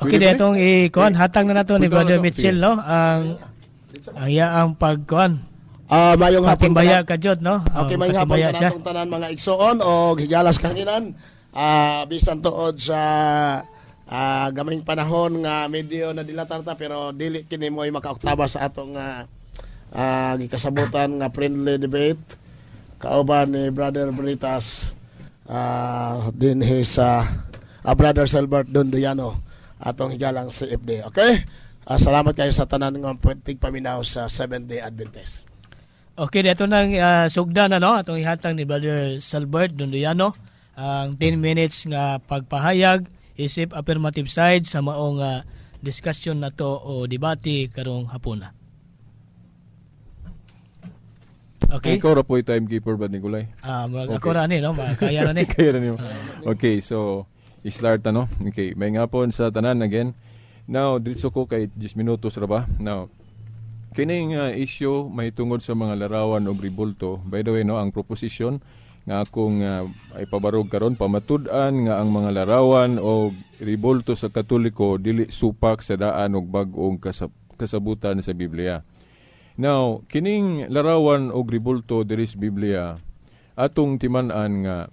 Okay, ditong i-kuan hatang na nato ni Brother Mitchell, no? Ang iyaang pagkuan. Mayong hapon patimbaya ka jud, no? Okay, mayong hapon kanatong tanan mga igsoon o higalas kanginan. Bisan tuod sa gamay panahon nga medyo na dilatarta pero dili kini mo'y makauktaba sa atong gikasabutan nga friendly debate kauban ni Brother Britas din sa Brother Silbert Donduyano atong higalang CFD. Okay? Salamat kayo sa tanan nga pwedeng paminaw sa Seventh-day Adventist. Okay, dito nang sugda na, no? Atong ihatang ni Brother Silbert Donduyano ang 10 minutes nga pagpahayag isip affirmative side sa maong discussion na to o debate karong hapuna. Okay. Ikaw ra po yung timekeeper ba, Nicolay? Okay. Ako ra ni, no? Kaya ra ni. Kaya ra ni. Okay, so i-start na, no? Okay, may nga po sa tanan again. Now, dito ko kay 10 minutos ra ba? Now, kining issue may tungod sa mga larawan og ribulto. By the way, no, ang proposition nga akong ay pabarog karon pamatud-an nga ang mga larawan o ribulto sa Katoliko dili supak sa daan og bag-ong kasabutan sa Biblia. Now, kining larawan og ribulto diri sa Biblia atong timan-an nga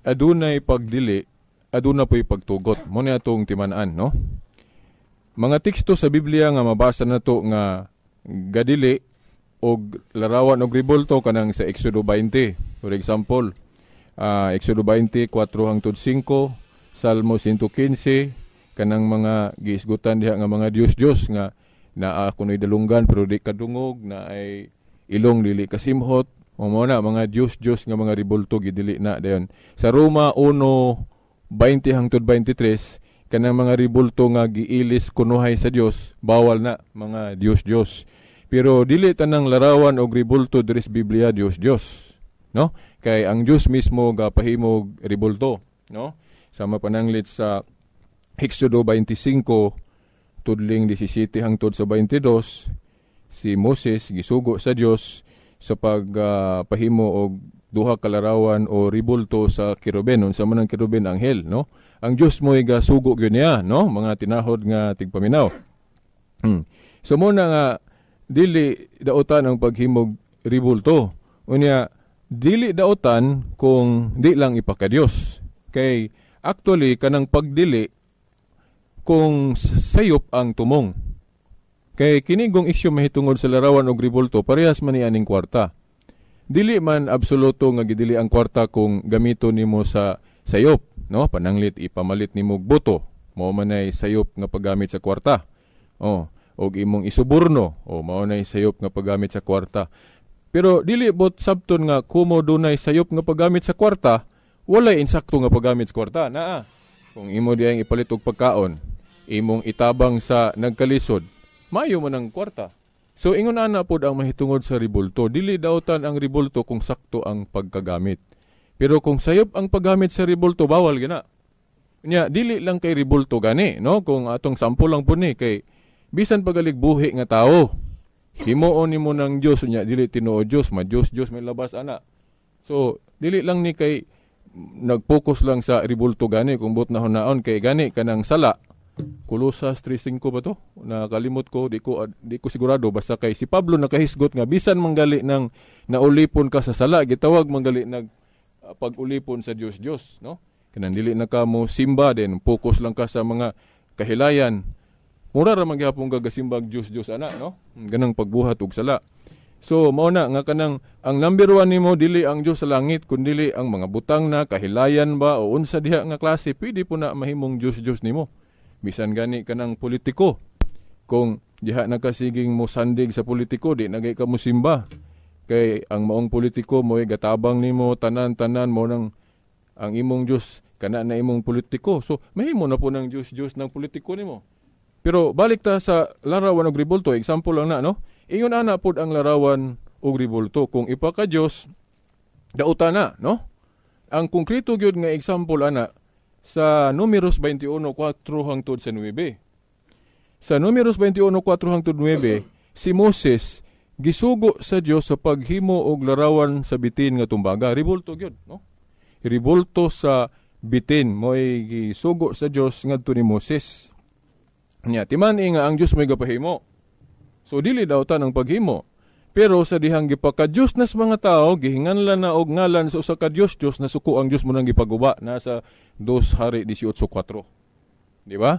adunay pagdili, aduna po'y pagtugot. Mo ni atong timan-an, no? Mga teksto sa Biblia nga mabasa nato nga gadili og larawan og ribulto kanang sa Exodo 20. For example, Exodo 20, 4-5, Salmo 115, kanang mga giisgutan diha nga mga Diyos nga naa kunoy dalunggan pero di kadungog, na ay ilong dili kasimhot, mo na mga Diyos nga mga ribulto gidili na dayon. Sa Roma 1:20-23, kanang mga ribulto nga giilis kunuhay sa Dios, bawal na mga Diyos. Pero dili tanang larawan og ribulto diri sa Biblia Diyos, no? Kay ang Dios mismo gapahimog ribulto, no? Sama pananglit sa Exodo 25 tudling 17 hangtod sa 22, si Moses gisugo sa Dios sa pagpahimo og duha ka larawan o ribulto sa keruben, unsa man ang keruben, anghel, no? Ang Dios mo gasugo gyud niya, no? Mga tinahod nga tigpaminaw. So mo na nga dili daotan ang paghimog ribulto. Unya dili daotan kung di lang ipakadiyos. Kay actually kanang pagdili kung sayop ang tumong. Kay kinigong isyu mahitungod sa larawan og ribulto, parehas man ni aning kwarta. Dili man absoluto nga gidili ang kwarta kung gamito nimo sa sayop, no? Pananglit ipamalit nimo og boto, mao man ay sayop nga paggamit sa kwarta. Og imong isuborno, mao nay sayop nga paggamit sa kwarta. Pero dili bot sabton nga kumo dunay sayop nga paggamit sa kwarta, walay insakto nga paggamit sa kwarta. Naa. Kung imo diyang ipalit og pagkaon, imong itabang sa nagkalisod, mayo man ang kwarta. So ingon ana pod ang mahitungod sa ribulto, dili daotan ang ribulto kung sakto ang pagkagamit. Pero kung sayop ang paggamit sa ribulto, bawal gina. Nya dili lang kay ribulto gani, no? Kung atong sample lang pud ni kay bisan pagalig buhi nga tao, himuon nimo ng Dios nya dili tinuod Dios, Diyos may labas ana. So dili lang ni kay nag-focus lang sa ribulto gani kung but na hunaon kay gani kanang sala. Kolosas 3:5 ba to? Nakalimot ko, di ko sigurado, basta kay si Pablo nakahisgot nga bisan manggali ng naulipon ka sa sala, gitawag manggali nag pag-ulipon sa Diyos, no? Kanang dili na ka mo simba din, focus lang ka sa mga kahilayan. Mura ra man gyapon gagasimbag Diyos ana, no? Ganang pagbuhat og sala. So mao na nga kanang ang number 1 nimo dili ang Dios sa langit kundi ang mga butang na kahilayan ba o unsa diha nga klase, pwede po na mahimong Diyos nimo. Bisan gani kanang politiko, kung diha nakasiging mo sandig sa politiko, di nagay ka mo simba. Kay ang maong politiko mo gatabang nimo tanan-tanan mo nang ang imong Dios kana na imong politiko. So mahimo na po ng Dios ng politiko nimo. Pero balik ta sa larawan og ribulto, example lang na, no? Ingon ana pod ang larawan og ribulto kung ipaka Dios dauta na, no? Ang konkreto gyud nga example ana sa Números 21:4-9. Sa Números 21:4-9, si Moses gisugo sa Dios sa paghimo og larawan sa bitin nga tumbaga. Ribulto gyud, no? Ribulto sa bitin mo'y gisugo sa Dios ngadto ni Moses. Nya timani nga ang Dios may gapahimo. So dili daw ta ng paghimo. Pero sa dihang gipaka-Dios nas mga tao, gihinganlan na og ngalan sa usa ka Dios na suko ang Dios mo nang gipaguba nasa 2 Hari 18:4. Di ba?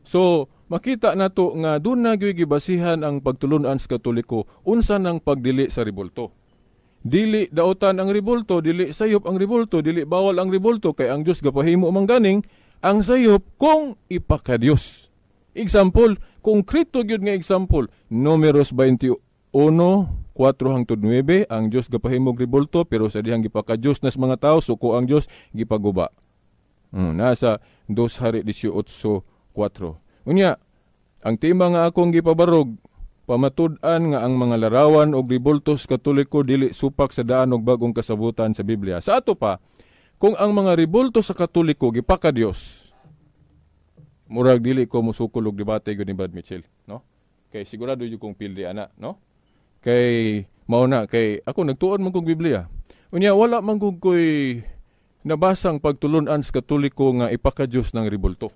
So makita nato nga doon na gibasihan ang pagtulunan sa Katoliko unsa nang pagdili sa ribulto. Dili dautan ang ribulto, dili sayop ang ribulto, dili bawal ang ribulto kay ang Dios gapahimo mangganing ang sayop kung ipaka-Dios. Example, konkreto gyud nga example, Números 21:4-9, ang Dios gapahimog ribulto pero sa dihang gipaka-Dios nas mga tao suko ang Dios gipaguba. Nasa 2 Hari 18:4. Unya, ang tema nga akong gipabarog, pamatud-an nga ang mga larawan og ribultos Katoliko dili supak sa daan og bagong kasabutan sa Biblia. Sa ato pa, kung ang mga ribultos sa Katoliko gipaka-Dios, murag dili ko musukol og debate gud ni Brad Mitchell, no? Kay sigurado yung kong pildi ana, no? Kay mao na kay ako nagtuon man kog Biblia. Unya wala man kog koy nabasang pagtulon-an sa Katoliko nga ipaka-Dios ng ribulto.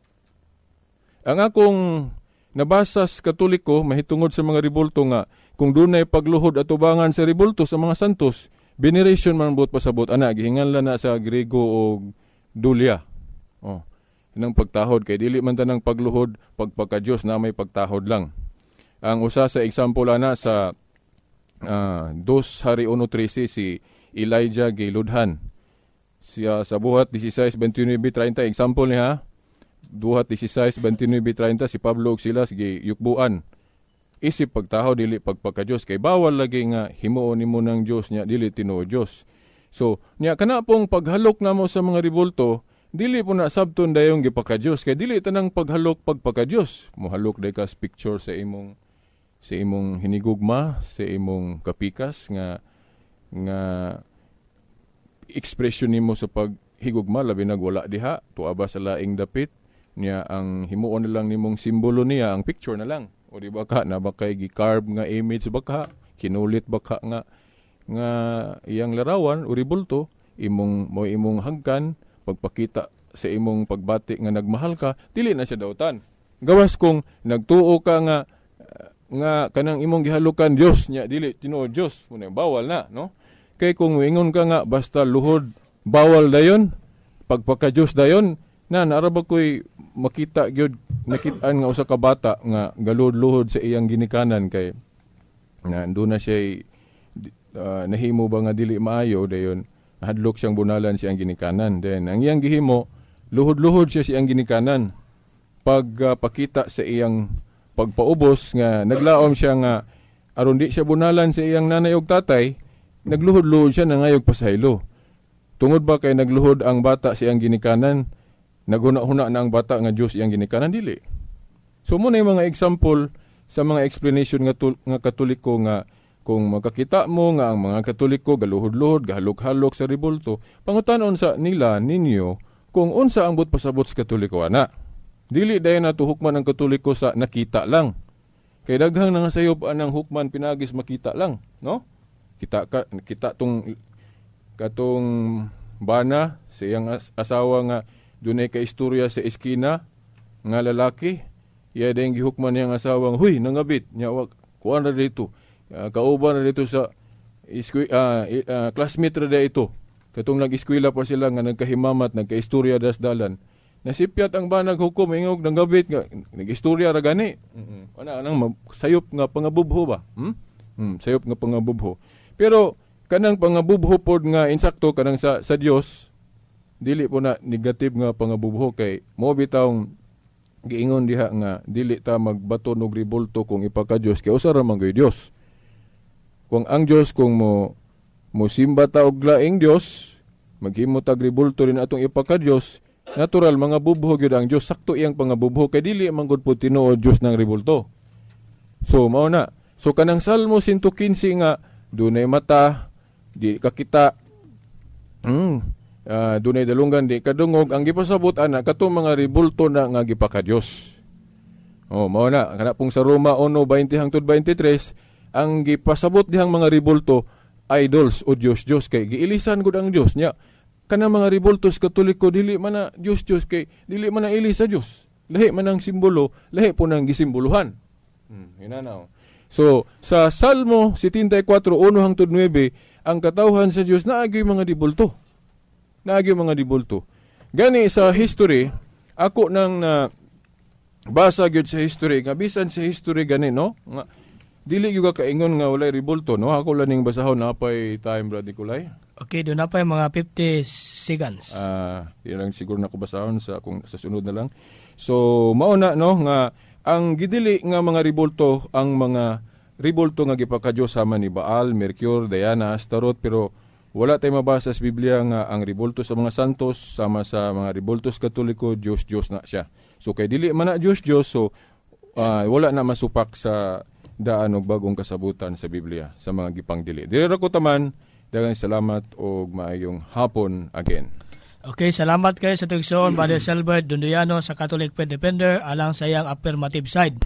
Ang akong nabasa sa Katoliko mahitungod sa mga ribulto nga kung dunay pagluhod at ubangan sa ribulto sa mga santos, veneration man buot pasabot ana gihinganlan na sa Grego og dulia. Nang pagtahod kay dili man tanang pagluhod pagpaka-Dios na may pagtahod lang. Ang usa sa example ana sa 2 Hari 1:13 si Elijah giludhan. Siya sa buhat 16:29-30 example niya. Buhat 16:29-30 si Pablo ug Silas giyukbuan. Isip pagtahod dili pagpaka-Dios kay bawal lagi nga himuon nimo ng Dios nya dili tinuod Dios. So nya kana pong paghalok namo sa mga ribulto dili po na sabton dayong gipaka-Dios kay dili tanang paghalok pagpaka-Dios. Mohalok day ka picture sa imong hinigugma, sa imong kapikas nga expression nimo sa paghigugma labi nagwala diha tuaba sa laing dapit niya ang himuon na lang nimong simbolo niya ang picture na lang. O di ba ka na bakay gi-carve nga image baka kinulit baka nga iyang larawan o ribulto imong hagkan pagpakita sa imong pagbati nga nagmahal ka, dili na siya dautan. Gawas kung nagtuo ka nga kanang imong gihalukan Dios nya dili tinuod Dios, muna bawal na, no? Kay kung wingon ka nga basta luhod bawal dayon, pagpaka-Dios dayon, naraba ko'y makita gyud nakitaan nga usa ka bata nga galud-luhod sa iyang ginikanan kay ando na siya nahimo ba nga dili maayo dayon hadlok siyang bunalan siyang ginikanan. Then ang iyang gihimo, luhod-luhod siya siyang ginikanan. Pagpakita sa iyang pagpaubos nga naglaom siya nga aron di siya bunalan sa iyang nanay ug tatay, nagluhod-luhod siya nangayog pasaylo. Tungod ba kay nagluhod ang bata sa iyang ginikanan, naghuna-huna na ang bata nga Dios iyang ginikanan dili. So mo na yung mga example sa mga explanation nga Katoliko nga kung makakita mo nga ang mga Katoliko galuhod-luhod, gahalok-halok sa ribulto, pangutanon sa nila ninyo kung unsa ang pasabot sa Katoliko ana. Dili dayon nato hukman ang Katoliko sa nakita lang. Kay daghang nangasayop anang hukman pinagis makita lang, no? Kita tong katong bana sa iyang asawa nga dunay ka istorya sa eskina nga lalaki, iya dayon gihukman niyang asawang, "Huy, nangabit." Nya kuan ra dito. Kauban na dito sa classmate na ito. Katong nag-eskwela pa sila nga nagkahimamat, nagka-istorya dasdalan. Nasipyat ang banag hukom, ingog ng gabit nga, nag-istorya ra gani. Anang sayop nga pangabubho ba? Sayop nga pangabubho. Pero kanang pangabubho pod nga insakto kanang sa Dios, dili po na negative nga pangabubho kay mo bitawng giingon diha nga dili ta magbaton og ribulto kung ipaka-Dios kay usa ra man gyud Dios. Kung ang Dios kung mo simba ta og laing Dios, maghimo tag ribulto rin atong ipaka-Dios, natural mga bubho gyud ang Dios, sakto iyang pangabubho kay dili man gud pud tinuod Dios ng ribulto. So mao na. So kanang Salmo 115 nga dunay mata, di kakita. Dunay dalunggan di kadungog, ang gipasabot ana katong mga ribulto na nga gipaka-Dios. Mao na kana pong sa Roma 1:20-23 ang gipasabot dihang mga ribulto idols o Diyos kay giilisan gud ang Dios nya. Kanang mga ribultos Katoliko dili man na Dios kay dili man na ili sa Dios. lahi man ang simbolo, lahi po nang gisimboluhan. Hinanaw. So, sa Salmo 74:1 hangtod 9, ang katawhan sa Dios naagi mga dibulto. Naagi mga dibulto. Gani sa history, ako nang basa gyud sa history, nga bisan sa history gani no, nga dili gyud ka kaingon nga walay ribulto no. Ako laning basahon napay time Brad Nicolay. Okay, doon na pa yung mga 50 seconds. Di lang siguro na ko basahon sa kung sa sunod na lang. So, mauna no nga ang gidili nga mga ribulto, ang mga ribulto nga gipakadyo sama ni Baal, Mercure, Diana, Astaroth, pero wala tayo mabasa sa Biblia nga ang ribulto sa mga santos sama sa mga ribultos katoliko, Diyos na siya. So kay dili man na Diyos, so wala na masupak sa daan og bagong kasabutan sa Biblia sa mga gipang dili. Dili ra ko taman, daghang salamat og maayong hapon again. Okay, salamat kayo sa tugsoon, Brother Selbert Dunduyano sa Catholic Faith Defender alang sa iyang affirmative side.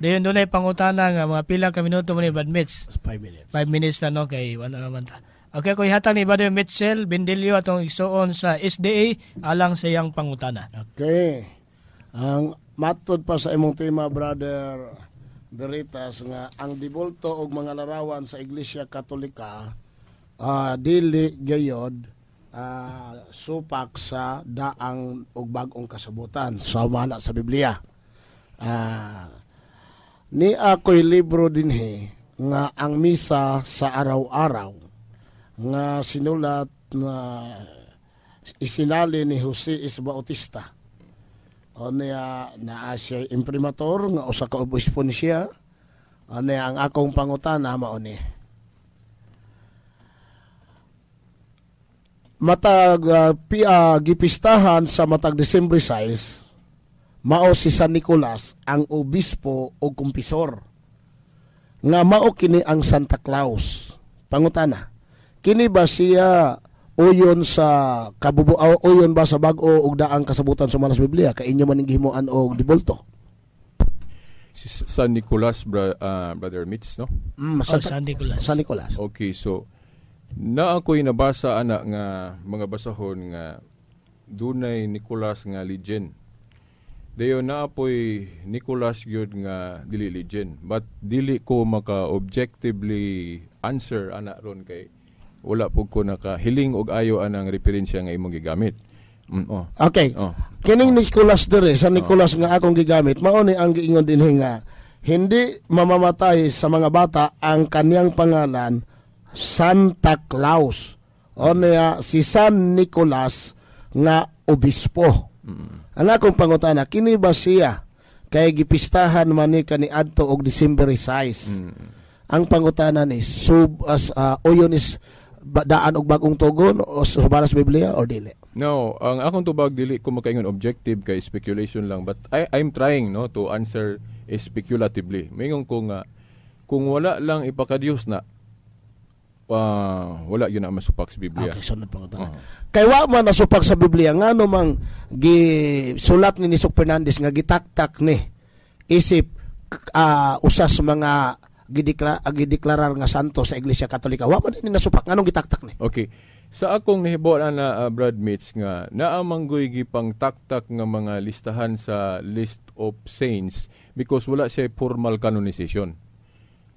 Dayon doon ay pangutana nga mga pila ka minuto mo ni Brad Mitch. 5 minutes. 5 minutes na no, kay wala naman ta. Okay, kung ihatag ni Brother Mitchell Bendilio atong igsoon sa SDA alang sa iyang pangutana. Okay. Ang matod pa sa imong tema, Brother Veritas, nga ang dibulto og mga larawan sa Iglesia Katolika dili gayod supak sa daang og bagong kasabutan sa mana sa Biblia. Ni ako'y libro dinhi nga ang misa sa araw-araw nga sinulat na isinali ni Jose Bautista. O niya na siya imprimator nga usa ka obispo ni siya. O niya ang akong pangutana mao ni. Matag gipistahan sa matag December 6 mao si San Nicolas ang obispo o kumpisor nga mao kini ang Santa Claus. Pangutana, kini ba siya uyon sa uyon ba sa bag-o ug daang kasabutan sa manas Biblia kay inyo man gihimuan og dibulto? Si San Nicolas, Brother Mitch, no? San Nicolas. San Nicolas. Okay, so na ako'y nabasa ana nga mga basahon nga dunay Nicolas nga legend. Dayon na apoy Nicolas gyud nga dili legend, but dili ko maka objectively answer ana ron kay wala pug ko nakahiling og ayo anang referensya nga imong gigamit. Okay. Kining Nicolas dire, San Nicolas nga akong gigamit, mao ni ang giingon dinhi nga hindi mamamatay sa mga bata ang kaniyang pangalan Santa Claus. O niya si San Nicolas nga obispo. Ang akong pangutana, kini ba siya kay gipistahan man ni kaniadto og December 6? Ang pangutana ni uyon is daan og bagong tugon o sa balas Biblia or dili? No, ang akong tubag dili ko makaingon objective kay speculation lang, but I'm trying no to answer speculatively. Mingon ko nga kung wala lang ipakadiyos na wala yun na masupak sa Biblia. Okay, sunod pangutana. Kay wa man nasupak sa Biblia ngano mang gisulat ni Sok Fernandez nga gitaktak ni isip usas mga gideklarar nga santo sa Iglesia Katolika. Wa man ni nasupak nganong gitaktak ni? Okay. Sa akong nahibaw na Brad Mitch nga naamanggoy gipang taktak nga mga listahan sa list of saints because wala siya formal canonization.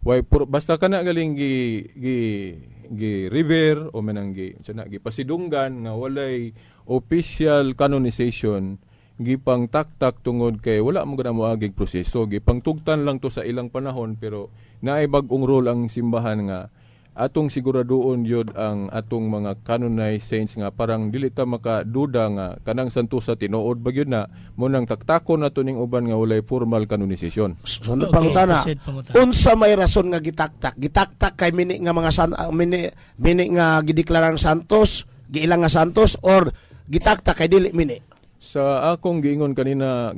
Why basta kana galing gi river o manang gi pasidunggan nga walay official canonization gipang taktak tungod kay wala mo gana moagig proseso, gipang tugtan lang to sa ilang panahon pero naay bag-ong role ang simbahan nga atong siguraduon yun ang atong mga canonized saints nga parang dili ta makaduda nga kanang santo sa tinuod ba yun na munang taktakon nato ning uban nga walay formal canonization. Sunod pangutana, unsa may rason nga gitaktak kay mini nga mga mini nga gideklarang santos, giilang nga santos or gitaktak kay dili mini? Sa akong giingon kanina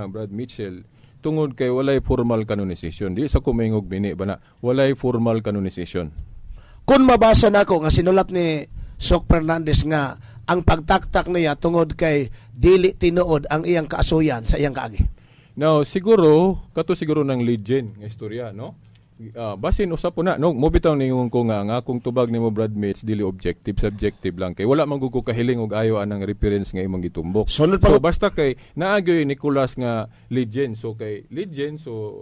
Brad Mitchell, tungod kay walay formal canonization. Di sa kumingog bini ba na walay formal canonization. Kung mabasa nako nga sinulat ni Sok Fernandez nga ang pagtaktak niya tungod kay dili tinuod ang iyang kaasuyan sa iyang kaagi. Now, siguro kato siguro ng legend nga istorya, no? basin usap po na no mo bitaw ningon ko nga akong tubag nimo Brad Mitch dili objective subjective lang kay wala man gud ko kahiling og ayo anang reference nga imong gitumbok. So basta kay naagyoy Nicolas nga legend so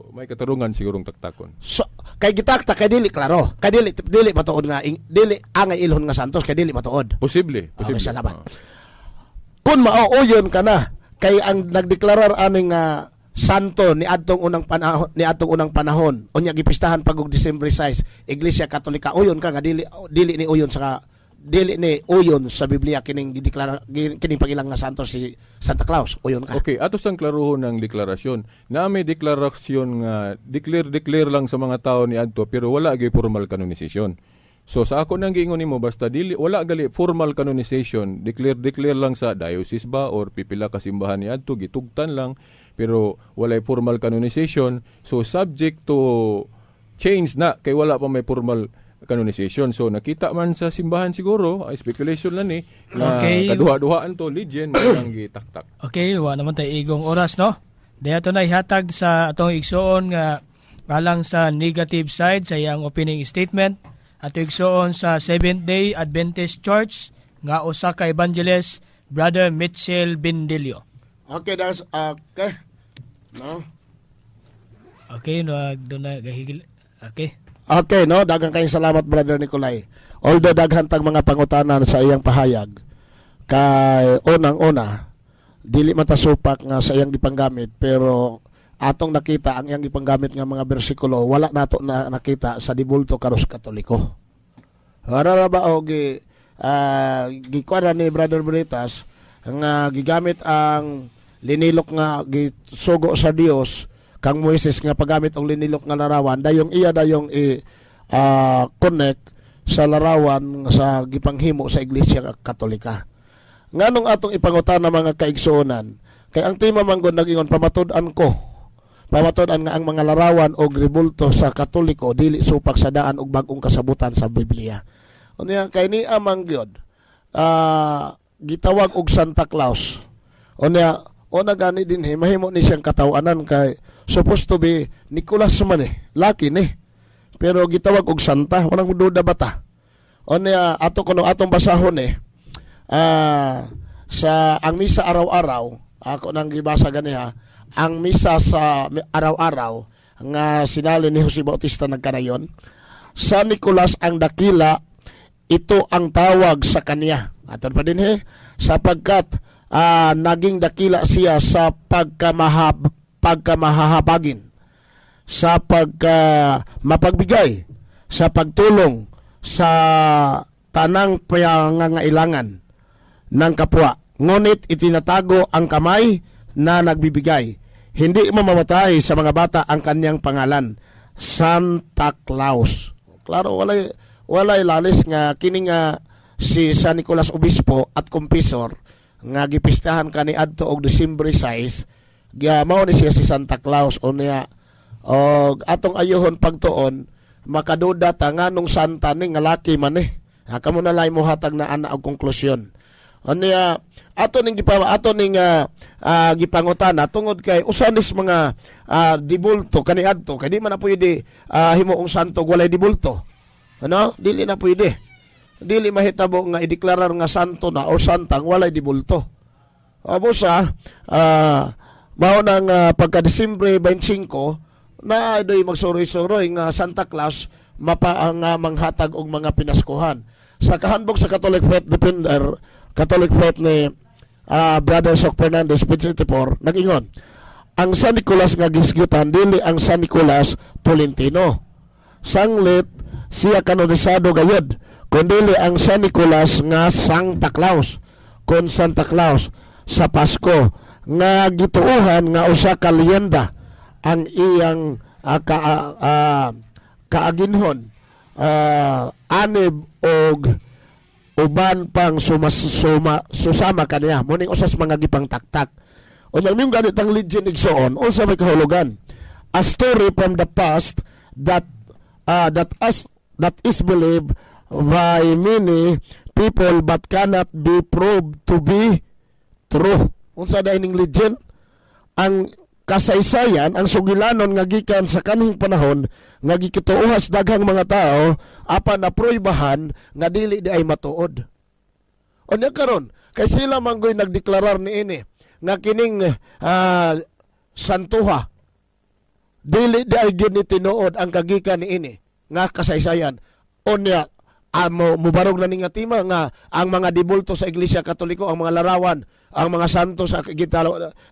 may katarungan sigurong taktakon. So kay gitakta kay dili klaro. Kay dili matuod nga dili angay ilhon nga Santos kay dili matuod. Posible. Okay, salamat. Kun mauuyon ka na kay ang nagdeklarar aning santo ni adtong unang panahon unya gipistahan pag og December 6 Iglesia Katolika uyon ka nga dili ni uyon sa Biblia kining gideklara kining pangilang nga santo si Santa Claus uyon ka. Okay, ato sang klaruhon ng deklarasyon. Na may deklarasyon nga declare lang sa mga tao ni adto pero wala gyud formal canonization. So sa ako nang giingon nimo basta dili wala gali formal canonization, declare lang sa diocese ba or pipila ka simbahan ni adto gitugtan lang pero walay formal canonization. So subject to change na kay wala pa may formal canonization. So nakita man sa simbahan siguro, speculation lang na kaduha-duhaan to legend ang gitaktak. Okay, wa naman tay igong oras no. Dayato na ihatag sa atong igsoon nga alang sa negative side sa iyang opening statement. Ato igsoon sa Seventh-day Adventist Church nga usa ka evangelist Brother Mitchell Bindilio. Okay, that's okay. No. Okay, doon na gahigil. Okay. Okay, no, daghang kayong salamat Brother Nicolay. Although daghan tag mga pangutanan sa iyang pahayag kay unang-una dili matasupak nga sa iyang gipanggamit pero atong nakita ang iyang gipanggamit nga mga bersikulo wala nato na nakita sa dibulto karos Katoliko. Ara ba og gikuha ni Brother Veritas nga gigamit ang linilok nga gisugo sa Dios kang Moises nga paggamit og linilok nga larawan dayong connect sa larawan sa gipanghimo sa Iglesia Katolika. Nganong atong ipangutan na mga kaigsuonan kay ang tema man gud nagingon pamatud-an nga ang mga larawan og ribulto sa Katoliko dili supak sa daan og bag-ong kasabutan sa Biblia. Unya kay ni amang gyud gitawag og Santa Claus. Una gani din mahimo ni siyang katawanan kay supposed to be Nicolas man laki ni. Pero gitawag og Santa, walang duda bata. Ato kuno atong basahon sa ang misa araw-araw, ako nang gibasa ganiha, ang misa sa araw-araw nga sinali ni Jose Bautista nagkanayon, sa Nicolas ang dakila, ito ang tawag sa kanya. Aton pa din sapagkat naging dakila siya sa pagkamahahabagin, sa mapagbigay, sa pagtulong sa tanang pangangailangan ng kapwa. Ngunit itinatago ang kamay na nagbibigay. Hindi mamamatay sa mga bata ang kanyang pangalan, Santa Claus. Klaro, walay lalis nga kini nga si San Nicolas Obispo at Kumpisor nga gipistahan kani adto og December 6 mao ni siya si Santa Claus unya og atong ayohon pagtuon makaduda ta nganong santa ni nga laki man kamo na lay mo hatag na ana og konklusyon unya ato ning gipangutana tungod kay usanis mga dibulto kani adto kay di man na pwede himuong santo walay dibulto dili na pwede. Dili mahitabo nga ideklarar nga santo na o santang walay dibulto. Busa mao nang pagka Disyembre 25 na doy magsuroy-suroy nga Santa Claus nga manghatag og mga pinaskuhan. Sa kahandog sa Catholic Faith Defender, Catholic Faith ni Brother Sok Fernandez page 84 nag-ingon, ang San Nicolas nga gisgyutan dili ang San Nicolas Tolentino. Sanglit siya kanonisado gayud kundili ang San Nicolas nga Santa Claus kon Santa Claus sa Pasko nga gituohan nga usa ka leyenda ang iyang kaaginhon anib og uban pang susama kaniya muning usas mga gipang taktak unyang ming ganit ang legend igsoon unsa may kahulugan a story from the past that is believed by many people but cannot be proved to be true. Unsa daw ning legend? Ang kasaysayan ang sugilanon nga gikan sa kanhing panahon nga gikituohas daghang mga tao apan napruibahan nga dili di ay matuod. Unya karon kay sila manggoy nagdeklarar niini nga kining santuha dili di ay gyud ni tinuod ang kagikan niini nga kasaysayan. Unya mubarog na ning atima nga ang mga dibulto sa Iglesia Katoliko, ang mga larawan, ang mga santo sa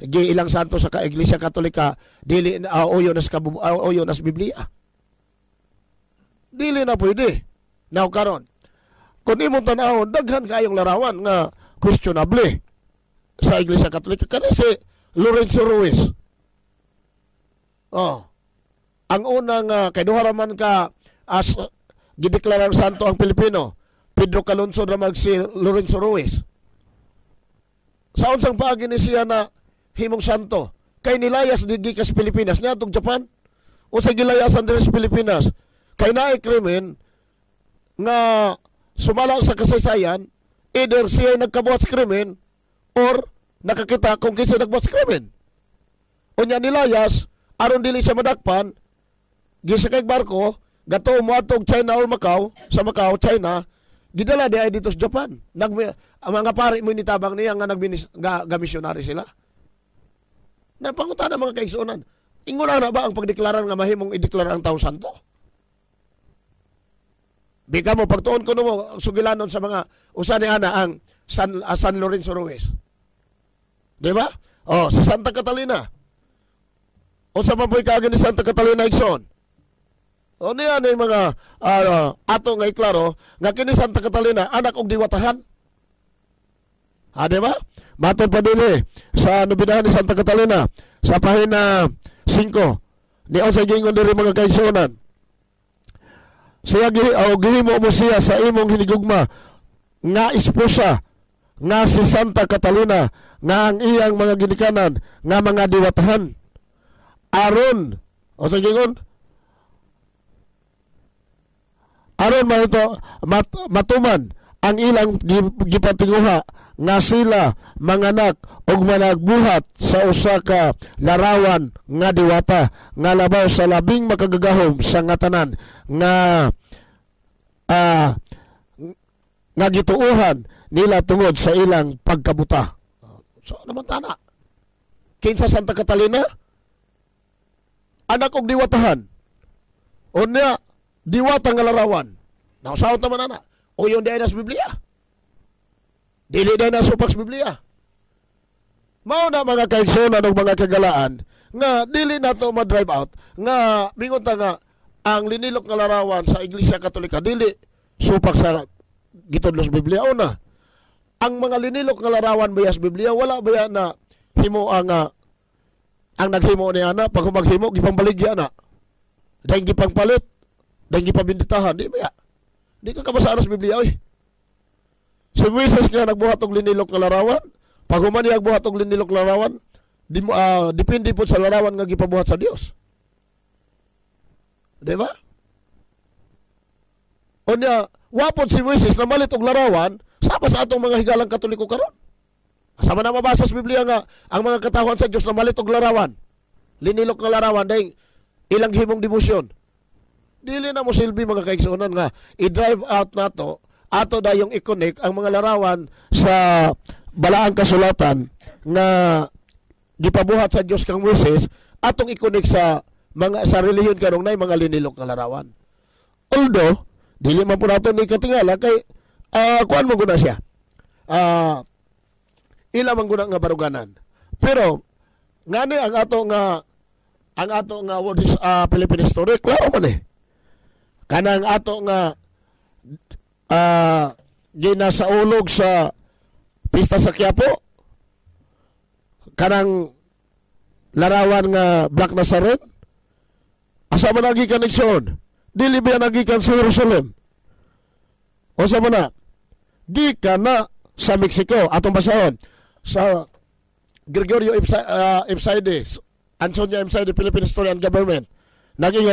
ilang santo sa Iglesia Katolika dili oyo nas Biblia. Dili na pwede. Now karon kung imong tan-awon daghan kayong larawan nga questionable sa Iglesia Katolika kani si Lorenzo Ruiz. Ang unang kay duha man ka as gideklarang santo ang Pilipino, Pedro Calonzo ramag si Lorenzo Ruiz. Sa unsang paagi ni siya na himong santo? Kay nilayas di gikas Pilipinas niadtong Japan o sa gilayasan diri sa Pilipinas. Kay naay krimen nga sumala sa kasaysayan, either siya nagkabuhat sa krimen or nakakita kung kinsa nagbuhat sa krimen. Unya nilayas aron dili siya madakpan, gisakay barko gato mo atong China or Macau, sa Macau, China, gidala di ay dito sa Japan. Ang mga pari mo nitabang niya nga gamisyonary sila. Napangutan ang mga kaigsuonan. Ingon na ba ang pagdeklaran nga mahimong ideklara ang tao santo? Bika mo, pagtuon ko mo, ang sugilanon sa mga usa ni ana ang San Lorenzo Ruiz. Di ba? Sa Santa Catalina. O sa mapoy kaagad ni Santa Catalina Igsoon. O niya na yung mga ato nga iklaro nga kini Santa Catalina anak og diwatahan. Di ba? Maton pa din sa nobidahan ni Santa Catalina sa pahina 5 ni sa gingon diri mga kaigsuonan. Siya gihimo mo siya sa imong hinigugma nga esposa nga si Santa Catalina nga ang iyang mga ginikanan nga mga diwatahan. Aron sa gingon aron matuman ang ilang gipatinguha nga sila manganak og managbuhat sa usa ka larawan nga diwata nga labaw sa labing makagagahom sa ngatanan nga gituohan nila tungod sa ilang pagkabuta. So naman tana kinsa Santa Catalina anak og diwatahan unya diwata nga larawan. Nausawat naman ana. O yung dahil nas Biblia. Dili dahil nas upaks Biblia. Mao na mga kaigsunan o mga kagalaan nga dili na to ma-drive out nga mingon ta nga ang linilok nga larawan sa Iglesia Katolika dili supak sa gitudlos Biblia. Una, ang mga linilok nga larawan bayas Biblia wala baya na himo ang naghimo ni ana pag humaghimo gipambaligya na. Dahil gipangpalit dahil gipabinditahan, di ba ya? Di ka kabasaan sa Biblia, Si Moises nga nagbuhat og linilok nga larawan, pag human niya nagbuhat og linilok nga larawan, depende po sa larawan nga gipabuhat sa Dios. Di ba? Unya, wapon si Moises na malit og larawan, sama sa atong mga higalang Katoliko karon. Sama na mabasa sa Biblia nga, ang mga katawhan sa Dios na malit og larawan, linilok nga larawan, dahil ilang himong debosyon. Dili na mo silbi mga kaigsuonan nga i-drive out nato ato dayong i-connect ang mga larawan sa balaang kasulatan nga gipabuhat sa Dios kang Moises atong i-connect sa relihiyon karong nay mga linilok nga larawan. Although dili man po nato ni katingala kay kuan mo guna siya. Ila man guna nga baruganan. Pero ngani ang ato nga what is Philippine history klaro man kanang ato nga ginasaulog sa pista sa Quiapo kanang larawan nga Black Nazarene asa man nagikan Igsoon dili ba nagikan sa Jerusalem o sa mana di ka na sa Mexico atong basahon sa Gregorio Ipsaide Ansonia Ipsaide Philippine History and Government naging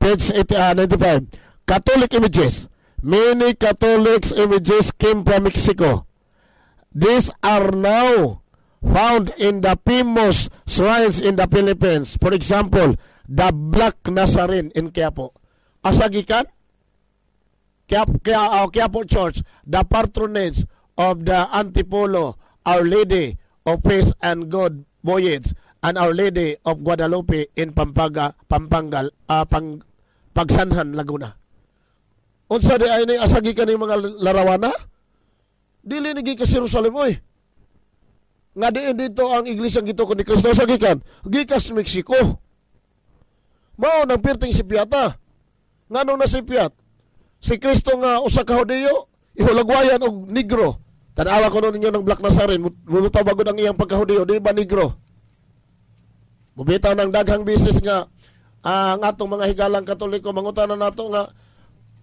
page 95. Catholic images. Many Catholic images came from Mexico. These are now found in the famous shrines in the Philippines. For example, the Black Nazarene in Quiapo. Asagikan? Quiapo Church, the patronage of the Antipolo, Our Lady of Peace and Good Voyage, and Our Lady of Guadalupe in Pagsanhan, Laguna. Unsa di ay asagikan ni mga larawana? Dili ni gikas Jerusalem oy. Nga diin dito ang iglesia gito ni Kristo asagikan. Gikas Mexico. Mao nang pirting si Piata. Nganong na si Piat? Si Kristo nga usa ka Hudiyo, ihulagwayan og negro. Tanawa ko ninyo ng Black Nazarene, mulutaw bagod ang iyang pagka-Hudiyo, di ba negro? Mubitaw ng daghang bisis nga ang atong mga higalang Katoliko, mangutanan nato nga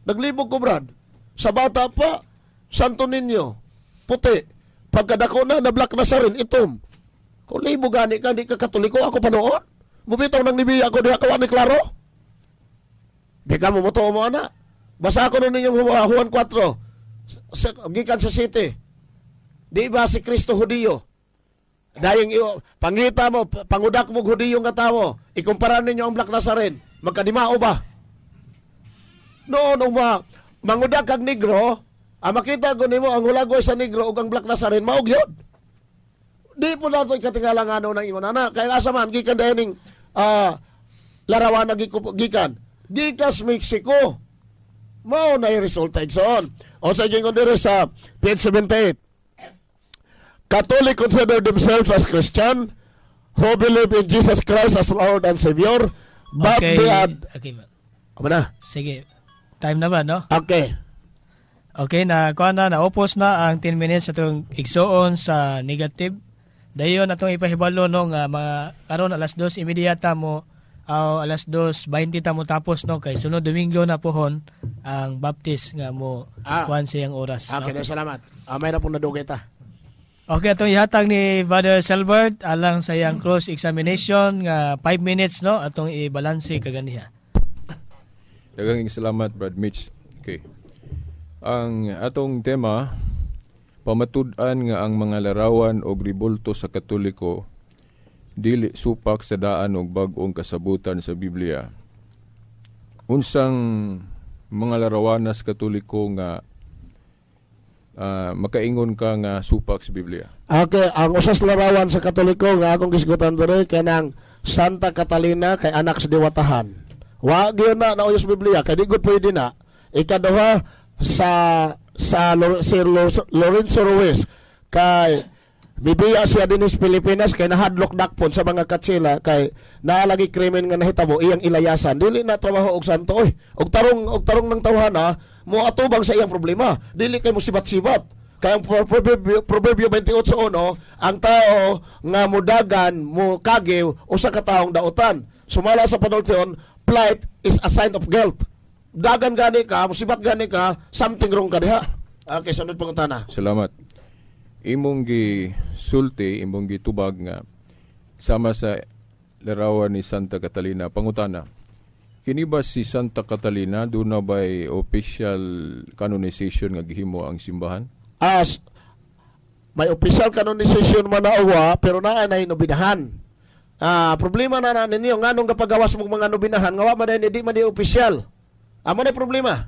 naglibog ko brad. Sa bata pa, Santo Niño, puti. Pagkadako na Black Nazarene, itom. Kung libo gani ka, di ka Katoliko, ako panoon. Mubitaw ng nibiya ako, di ako ni klaro. Di ka mo mo ana. Basa ko nun ninyong Juan 4, gikan sa city. Di ba si Kristo Hudiyo? Dahil pangita mo, pangudak mo Hudiyo nga tao, ikumpara ninyo ang Black Nazarene, magkadimao ba? No, mangudak kag negro, makita ko nimo ang hulagoy sa negro ug ang Black Nazarene, maog yun. Di po nato ikatingalang ano ng ingon anak. Kaya asaman, gikan dahining larawan na gikan. Gikas Mexico. Mao na yung resulta igsoon. O sa gingon dire sa page 78. Catholic consider themselves as Christian who believe in Jesus Christ as Lord and Savior, but okay. they are... Okay. Aba na? Sige. Time na ba, no? Okay. Okay, na-oppose na ang 10 minutes atong igsoon sa negative. Dayon atong ipahibalo no nga mga karon alas 2:30 mo alas 2:20 ta mo tapos no kay sunod Domingo na pohon ang baptist nga mo kuan siyang oras. Okay, no? Salamat. May na pong nadugay ta. Okay, atong ihatag ni Brother Selbert alang sa iyang cross examination nga 5 minutes no atong i-balanse kaganiha. Daghang salamat Brad Mitch. Okay. Ang atong tema pamatud-an nga ang mga larawan o ribulto sa Katoliko dili supak sa daan og bag-ong kasabutan sa Biblia. Unsang mga larawanas Katoliko nga makaingon ka nga supak sa Biblia? Okay, ang usas larawan sa Katoliko nga akong gisgutan diri kanang Santa Catalina kay anak sa diwatahan. Wa gyud na nauyos sa Biblia kay di gud pwede na. Ikaduha si Lorenzo Ruiz kay bibiya siya din sa Pilipinas kay nahadlok dakpon sa mga katsila kay naalagi krimen nga nahitabo iyang ilayasan dili na trabaho og santo og tarong ng tawhana mo atubang sa iyang problema dili kay mo sibat-sibat kay ang Proverbio 28:1 ang tao nga mudagan mo kagiw usa ka taong dautan sumala sa panultiyon plight is a sign of guilt dagan gani ka musibat gani ka something wrong ka diha. Okay, sunod pangutana. Salamat. Imong gisulti, imong gitubag nga sama sa larawan ni Santa Catalina. Pangutana, kini ba si Santa Catalina doon na ba'y official canonization nga gihimo ang simbahan? As may official canonization man na uwa, pero naa na nobinahan. Problema na ninyo, nga nung kapagawas mong mga nobinahan, nga wa man di man di official. Amo na problema.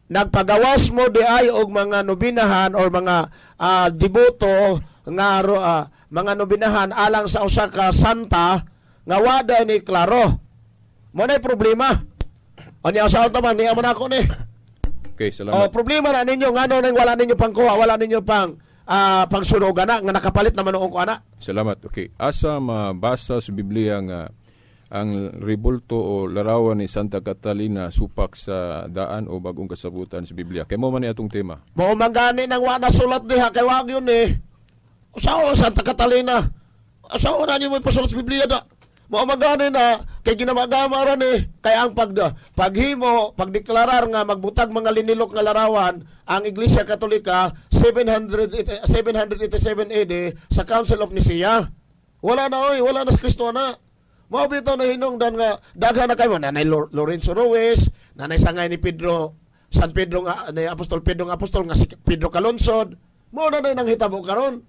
Nagpagawas mo di ay og mga nobinahan or mga deboto nga mga nobinahan alang sa usa ka santa nga wada ni klaro. Mo na problema. Anya sa man niya man ako ni. Okay, salamat. Problema na ninyo ngano nang wala ninyo pangkuha, wala ninyo pangsunugan na nga nakapalit naman og ana. Salamat. Okay. Asa mabasa sa Biblia nga ang ribulto o larawan ni Santa Catalina supak sa daan o bagong kasabutan sa Biblia. Kay mo man atong tema. Mao man gani nang wa nasulat diha kay wag yun Usaw Santa Catalina. Usaw na niyo mo ipasulat sa Biblia da. Mao man gani na kay ginamagamaran kay ang paghimo, pagdeklarar nga magbutag mga linilok nga larawan ang Iglesia Katolika 787 AD sa Council of Nicaea. Wala na sa Kristo na. Mao bitaw na hinungdan nga daghan na kayo nanay Lorenzo Ruiz, nanay sangay ni San Pedro nga ni Apostol Pedro nga si Pedro Calonsod. Mao na nang hitabo karon.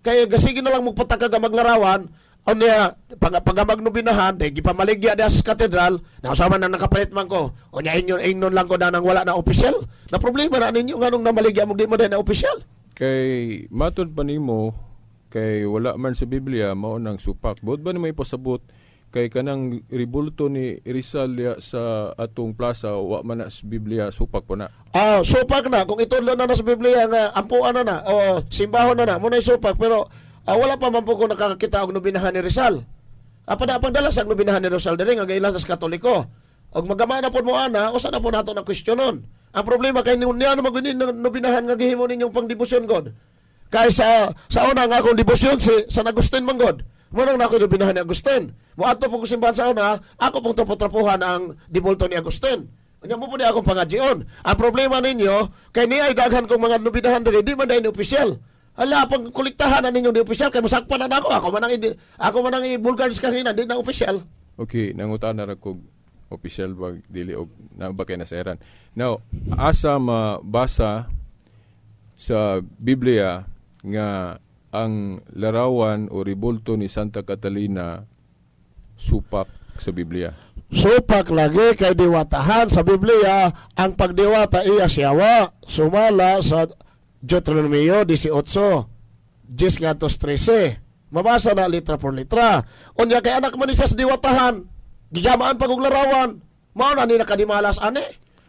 Kaya gasigi na lang magpatakag ang maglarawan, o niya, pag magnubinahan, dahil gipamaligya niya sa katedral, nausama na nakapalit man ko, o niya inyon lang ko na nang wala na opisyal. Na problema na ninyo, nga nung namaligya mo, di mo din na opisyal. Kay matod pa nimo, kay wala man sa Biblia, mao nang supak. Buot ba na may pasabot, kay kanang ribulto ni Rizal sa atong plaza, wa man na sa Biblia, supak po na. Supak na, kung itudlo na sa Biblia, nga ampuan na, o simbahon na, muna supak, pero wala pa man po kung nakakita og nubinahan ni Rizal. Pagdala sa nubinahan ni Rizal diri nga gailan sa Katoliko. Og magama na po mo ana, usa na po nato na kwestiyonon. Ang problema kay niya na magunin nubinahan nga gihimo ninyong pangdebosyon God. Kay sa una nga akong debosyon sa Agustin man God. Mo nang nako nubinahan ni Agustin. Mo adto po ko simbahan sa una, ako pong trapo-trapuhan ang dibulto ni Agustin. Nya mo po ni akong pangadyon. Ang problema ninyo kay niya ay daghan kong mga nubinahan diri, di man dahil opisyal. Hala, pag kuliktahan na ninyo di opisyal, kaya masakpan na ako. Ako man ang i-bulgar sa kahina, di na opisyal. Okay, nangutan na kog opisyal ba dili og na ba kay naseran. Now, asa mabasa sa Biblia nga ang larawan o ribulto ni Santa Catalina supak sa Biblia? Supak lagi kay diwatahan sa Biblia. Ang pagdiwata iya siyawa. Sumala sa Deuteronomio 18, 10-13. Mabasa na litra por litra. Unya kay anak man siya sa diwatahan. Gigamaan pag og larawan. Mao na ni nakadimalas ani.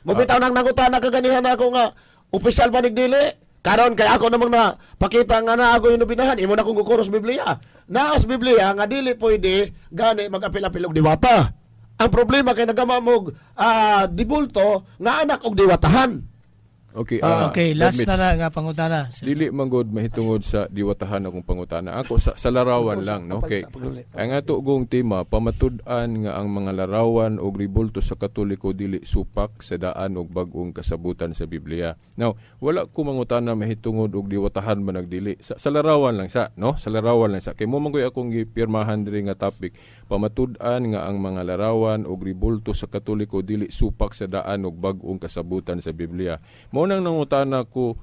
Mubitaw nang nangutana kaganihan ako nga opisyal ba nigdili? Karon kay ako namang na pakita nga na ako inubinahan. Imo na kong gukuros Biblia. Naas Biblia nga dili pwede gani mag-apil-apil og diwata. Ang problema kay nagamamog dibulto nga anak og diwatahan. Okay, okay, last na nga pangutana. Dili manggod mahitungod sa diwatahan akong pangutana. Ako sa larawan lang, no? Okay. Ang ato gong tema, pamatud-an nga ang mga larawan o ribulto sa Katoliko dili supak sa daan og bag-ong kasabutan sa Biblia. Now, wala ko mangutana mahitungod og diwatahan man nagdili. Sa larawan lang sa, no? Sa larawan lang sa. Kay mo manggoy akong gipirmahan diri nga topic, pamatud-an nga ang mga larawan o ribulto sa Katoliko dili supak sa daan og bag-ong kasabutan sa Biblia. Nang nangutana ko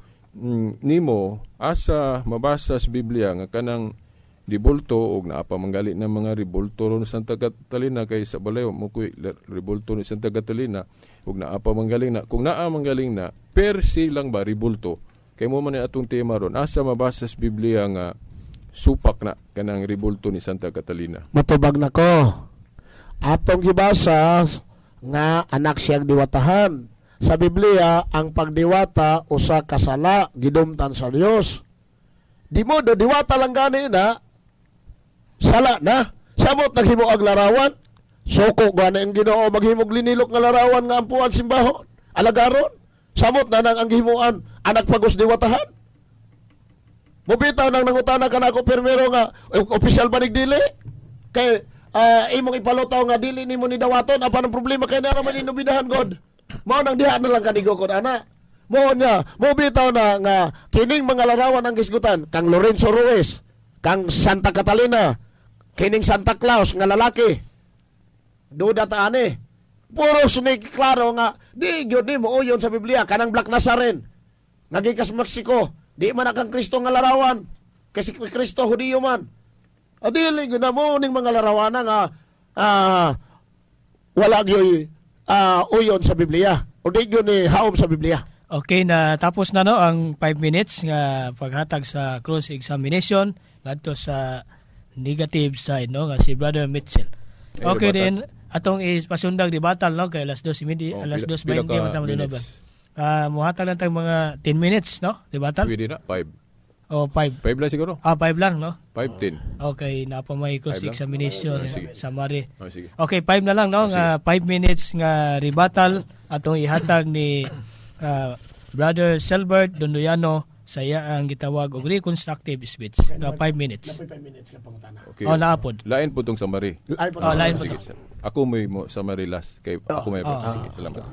nimo asa mabasa sa Biblia nga kanang dibulto og naapa manggali ng mga ribulto ron sa Santa Catalina kay sa balayo mo koy ribulto ni Santa Catalina og naapa manggaling na kung naa manggaling na per se lang ba ribulto kay mo man atong tema ron asa mabasa sa Biblia nga supak na kanang ribulto ni Santa Catalina. Matubag na ko. Atong gibasa nga anak siyang diwatahan. Sa Biblia, ang pagdiwata usa kasala gidumtan sa Dios. Di mo do diwata lang gani na sala na. Samot naghimo og larawan. Soko gani ang Ginoo maghimog linilok nga larawan nga ampuan simbahon. Alagaron. Samot na nang ang gihimuan anak pagos diwatahan. Mubitaw nang nangutana kanako permero nga opisyal ba nigdili? Kay imong ipalutaw nga dili nimo ni dawaton apa nang problema kay na man inubidahan God. Mao nang diha na lang kanigo ko ana. Mo nya, mo bitaw na nga kining mga larawan ang gisgutan kang Lorenzo Ruiz, kang Santa Catalina, kining Santa Claus nga lalaki. Duda ta ani. Puro sumik klaro nga di gyud nimo uyon sa Biblia kanang Black Nazarene. Nagikas Mexico, di man kang Kristo nga larawan. Kasi Kristo Hudiyo man. Adili gyud na mo ning mga larawan nga wala gyud uyon sa Biblia o di yun haom sa Biblia. Okay, na tapos na no ang 5 minutes nga paghatag sa cross-examination ngadto sa negative side no nga si Brother Mitchell. Okay din atong ipasundag debatal no kay alas 2:20 alas 2:20 matamo din ba. Muhatag lang tag mga 10 minutes no debatal. Pwede na 5. Oh, 5. 5 lang siguro. 5 lang, no? 5-10. Okay, napa may cross-examination summary. Sige. Okay, 5 na lang, no? Nga 5 minutes nga rebuttal atong ihatag ni Brother Selbert Dondoyano sa iya ang gitawag og reconstructive speech. Nga 5 minutes. Napay 5 minutes ka pangutana. Okay. Naapod. Lain po tong summary. Lain po. Ako may mo summary last kay ako may sige, salamat.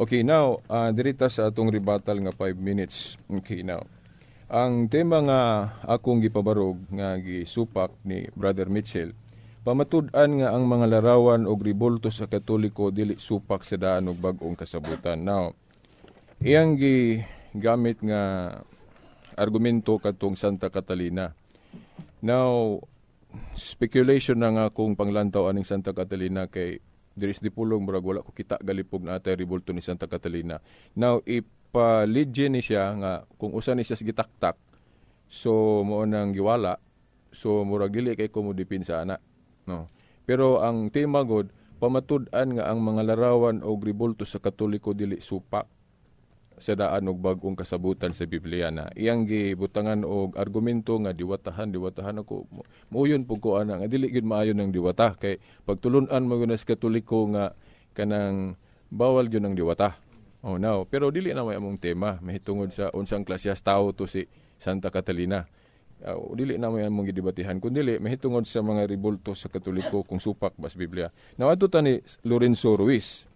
Okay, now dirita sa atong rebuttal nga 5 minutes. Okay, now. Ang tema nga akong gipabarog nga gisupak ni Brother Mitchell, pamatud-an nga ang mga larawan o ribulto sa Katoliko dili supak sa daan og bag-ong kasabutan. Now, iyang gamit nga argumento katong Santa Catalina. Now, speculation na nga kung panglantaw aning Santa Catalina kay diris di pulong murag wala ko kita galipog na atay ribulto ni Santa Catalina. Now, ipa-legend ni siya nga kung usa ni siya gitaktak, so mo nang giwala, so murag dili kay kumudipin sa ana. No. Pero ang tema god, pamatud-an nga ang mga larawan o ribulto sa Katoliko dili supak sa daan og bag-ong kasabutan sa Biblia na iyang gibutangan og argumento nga diwatahan ako muuyon pug ko ana nga dili gid maayo ng diwata kay pagtulun-an mo sa Katoliko nga kanang bawal gyud ang diwata. Oh now, pero dili na may among tema mahitungod sa unsang klasyas tao to si Santa Catalina. Dili na may among gidebatihan kundi mahitungod sa mga ribulto sa Katoliko kung supak ba sa Biblia. Now adto ta ni Lorenzo Ruiz.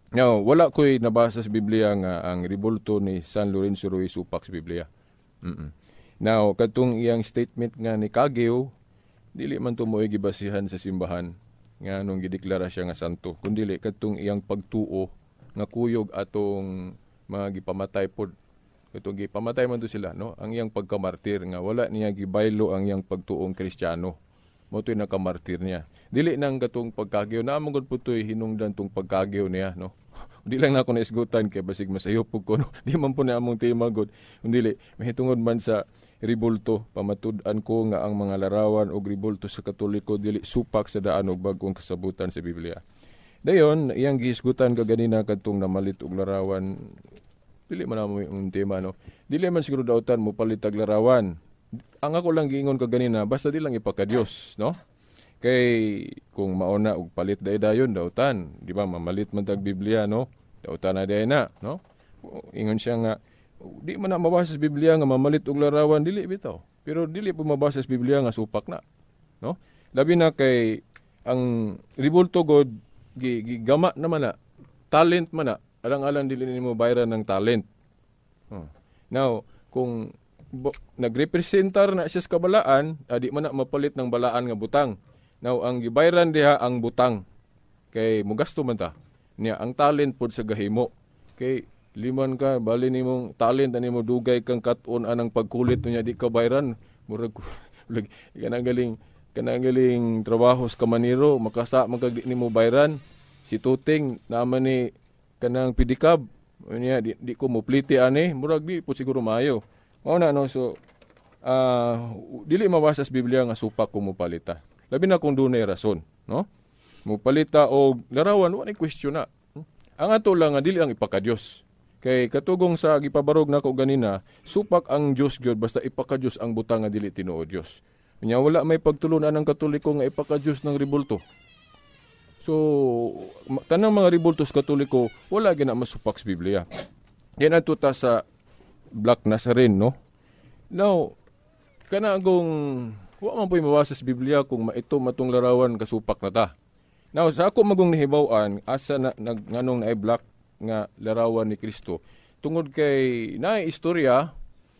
Now, wala ko'y nabasa sa Biblia nga ang ribulto ni San Lorenzo Ruiz supak sa Biblia. Now, katong iyang statement nga ni Kageo, dili man tumoy gibasihan sa simbahan nga nung gideklara siya nga santo. Kundi katong iyang pagtuo nga kuyog atong mga gipamatay pod. Katong gipamatay man to sila, no? Ang iyang pagkamartir nga wala niya gibaylo ang iyang pagtuong Kristiyano. Mo to'y nakamartir niya. Dili nang katong pagkagyo na among po to'y hinungdan tong pagkagyo niya, no? Di lang na ako naisgutan kay basig masayopog ko, no? Di man po na among tema god. Dili mahitungod man sa ribulto, pamatud-an ko nga ang mga larawan o ribulto sa Katoliko dili supak sa daan og bag-ong kasabutan sa Biblia. Dayon iyang gihisgutan kaganina kadtong namalit og larawan. Dili man amo yung tema, no? Dili man siguro dautan mo palitag larawan. Ang ako lang giingon kaganina, basta di lang ipakadiyos, no? Kay kung mauna og palit dayon dautan, di ba mamalit man tag Biblia, no? Dautan na day na, no? Ingon siya nga di man na mabasa sa Biblia nga mamalit og larawan dili bitaw. Pero dili po mabasa sa Biblia nga supak na, no? Labi na kay ang ribulto god gigama naman na talent man na alang-alang dili nimo bayaran ng talent. Now, kung nagrepresentar na siya sa kabalaan, di man na mapalit ng balaan nga butang. Now, ang gibayran diha ang butang. Kay mugasto man ta. Niya, ang talent pod sa gahimo. Kay liman ka, bali nimong talent, mo dugay kang katon anang pagkulit niya, di ka bayran. Murag, kanang galing trabaho sa kamaniro, makasa, magkagdi nimo bayran. Si Tuting, naman ni kanang pidikab. Niya, di ko mupliti ani. Murag, di po siguro maayo. So, dili mabasa sa Biblia nga supak ko mupalita. Labi na kung dunay rason, no? Mupalita o larawan, wala question na. Ang ato lang nga dili ang ipakadiyos. Kay katugong sa gipabarog nako ganina, supak ang Dios gyud basta ipakadiyos ang butang nga dili tinuod Dios. Nya wala may pagtulunan ang Katoliko nga ipakadiyos ng ribulto. So, tanang mga ribulto sa Katoliko, wala gina masupak sa Biblia. Yan ato ta sa Black Nazarene, no? Now, kanagong wa man po'y mabasa sa Biblia kung maito matong larawan kasupak na ta. Now, sa ako magong nahibaw-an, asa na nganong na black nga larawan ni Kristo, tungod kay naay istorya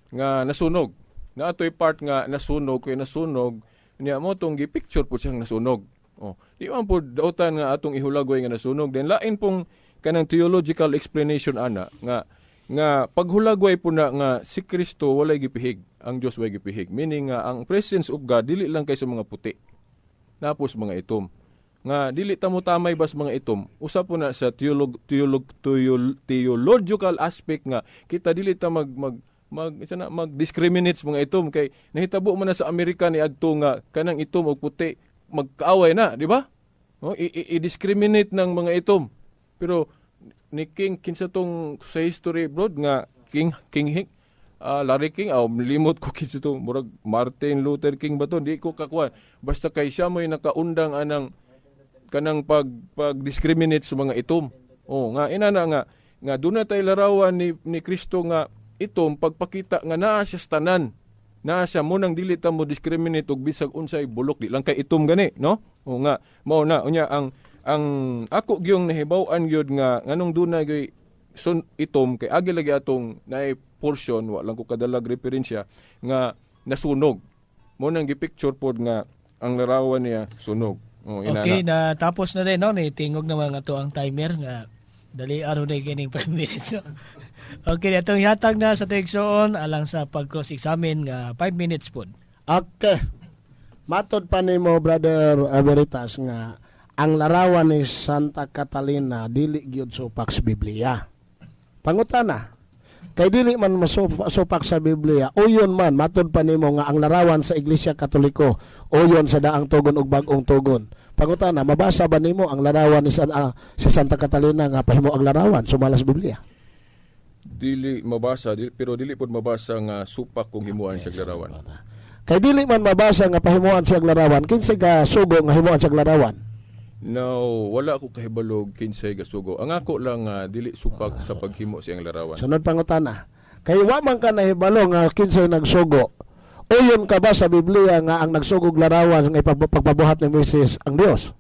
nga nasunog. Na ato'y part nga nasunog, kay nasunog, niya mo tong gi-picture po siyang nasunog. Di man po dautan nga atong ihulagoy nga nasunog. Then lain pong kanang theological explanation ana nga paghulagway po na nga si Kristo walay gipihig, ang Dios walay gipihig. Meaning nga ang presence of God dili lang kay sa mga puti. Napos mga itom. Nga dili ta mo tamay bas mga itom. Usa po na sa theological aspect nga kita dili ta mag-discriminate mga itom kay nahitabo man na sa Amerika ni adto nga kanang itom og puti magkaaway na, di ba? I-discriminate ng mga itom. Pero ni King kinsa tong sa history broad nga King Larry King limot ko kinsa to murag Martin Luther King ba to di ko kakuan basta kay siya mo'y nakaundang anang kanang pag-discriminate sa mga itom. Nga inana nga dunay tay larawan ni Kristo nga itom pagpakita nga naa siya tanan. Naa siya mo nang dili ta mo discriminate og bisag unsay bulok di lang kay itom gani, no? Nga mao na unya ang ako gyung nahibaw-an gyud nga nganong dunay gyud itom kay agi lagi atong naay portion wa lang ko kadalag referensya nga nasunog. Mo nang gi-picture pod nga ang larawan niya sunog. Okay, na tapos na rin, no? Tingog naman nga to ang timer nga dali araw na kining 5 minutes. Okay, itong hatag na sa Tegsoon alang sa pag-cross-examine nga 5 minutes pod. Okay. Matod pa nimo Brother Veritas nga ang larawan ni Santa Catalina dili gyud supak sa Biblia. Pangutana, kay dili man masupak sa Biblia, uyon man matod pa nimo nga ang larawan sa Iglesia Katoliko uyon sa daang tugon ug bag-ong tugon. Pangutana, mabasa ba nimo ang larawan ni si Santa Catalina nga pahimo ang larawan sumala sa Biblia? Dili mabasa, pero dili pod mabasa nga supak kung himuan siya larawan. Kay dili man mabasa nga pahimuan siya larawan, kinsay ka sugo nga himuan siya larawan? No, wala ako kahibalog kinsay gasugo. Ang ako lang dili supak sa paghimo siyang larawan. Sunod pangutana. Kay wa man ka nahibalo nga kinsay nagsugo. Uyon ka ba sa Biblia nga ang nagsugog larawan nga pagpabuhat ni Moises ang Dios?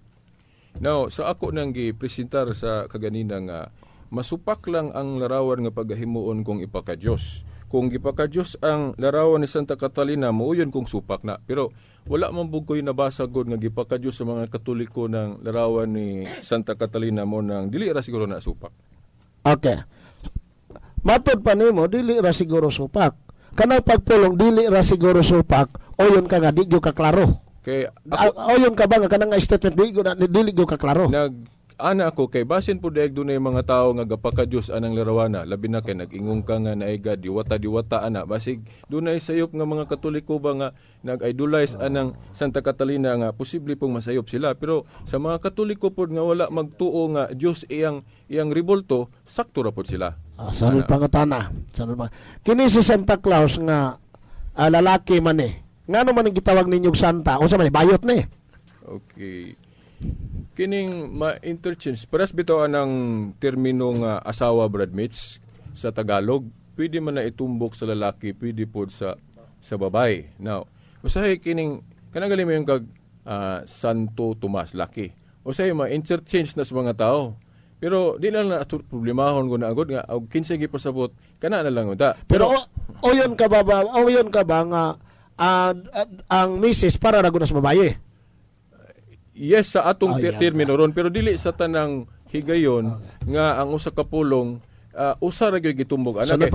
Now, sa ako nang gipresentar sa kaganina nga masupak lang ang larawan nga paghimuon kung ipaka-Dios. Kung ipaka-Dios ang larawan ni Santa Catalina, muuyon kung supak na. Pero wala man bukoy nabasa gud nga gipaka-Dios sa mga Katoliko ng larawan ni Santa Catalina mo nang dili ra siguro na supak. Okay. Matod pa nimo dili ra siguro supak. Kanang pagpulong dili ra siguro supak, uyon ka nga di gyud ka klaro. Kay uyon ka ba nga kanang statement dili gyud ka klaro. Ana ako kay basin po daig dunay mga tao nga gapaka Dios anang larawana labi na kay nag-ingong ka nga naaiga diwata ana basig dunay sayop nga mga Katoliko ba nga nag-idolize anang Santa Catalina nga posible pong masayop sila pero sa mga Katoliko pod nga wala magtuo nga Dios iyang rebolto sakto ra pod sila. Sanod pangutana. Kini si Santa Claus nga lalaki man ngano man ang gitawag ninyong santa unsa man bayot ni? Okay. Kining ma-interchange paras bitaw anang termino nga asawa Brad Mitch sa Tagalog pwede man na itumbok sa lalaki pwede pod sa babae. Now usahay kining kanang gali mo yung kag Santo Tomas laki usahay ma-interchange na sa mga tao pero di na problemahon ko na agad nga og kinsa gipasabot kana na lang uda. Pero oyon ka ba nga ang misis para ra gud sa babaye? Yes, sa atong termino ron, pero dili sa tanang higayon nga ang usa ka pulong usa ra gyud gitumbog ana kay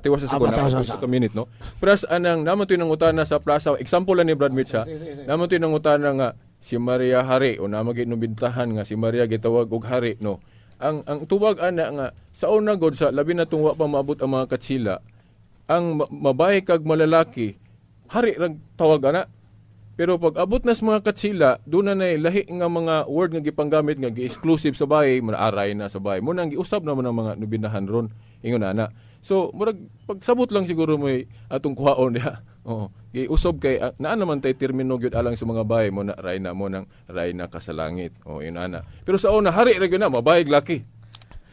tiwas sa segundo sa minute no. Pras anang naman tuy nang utana sa plaza, example lang ni Brad Mitch ha. Naman tuy nang utana nga si Maria Hari o naman gyud bintahan nga si Maria gitawag og hari no. Ang tubag ana nga sa una god sa labi na tungwa pa maabot ang mga katsila, ang mabahay kag malalaki hari ra tawag ana. Pero pag abot na sa mga katsila, doon na lahi nga mga word nga gipanggamit nga gi-exclusive sa bahay, manaaray na sa bahay. Muna ang giusab naman ng mga nubinahan ron, ingon na. So, murag pagsabot lang siguro mo atong kuhaon niya. Oo. Giusab kay naa naman tay termino gyud alang sa mga bahay mo na ray na kasalangit. O yun ana. Pero sa una hari ra gyud na mabayag laki.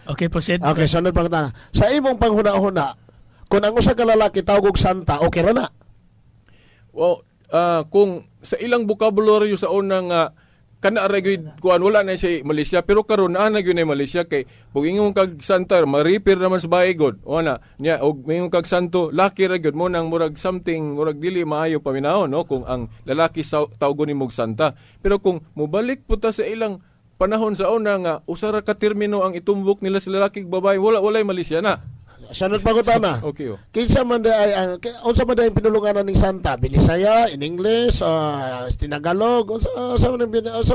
Okay, proceed. Okay, sunod pangutana. Sa imong panghuna-huna, kung ang usa ka lalaki tawag og santa, okay ra na? Well, kung sa ilang bokabularyo sa unang kana ra gyud kuan wala na siya Malaysia pero karon ana gyud na Malaysia kay pag ingon kag santa ma-repair naman sa bahay god ona nya og mingon kag santo laki ra gyud mo nang murag something murag dili maayo paminaw no kung ang lalaki tawgon nimo og santa pero kung mobalik puta sa ilang panahon sa una nga usa ra ka termino ang itumbok nila sa lalaki ug babae walay Malaysia na. Sanod pangutana. Okay. Kinsa man day unsa man day pinulunganan ning santa? Binisaya, in English, Tinagalog, unsa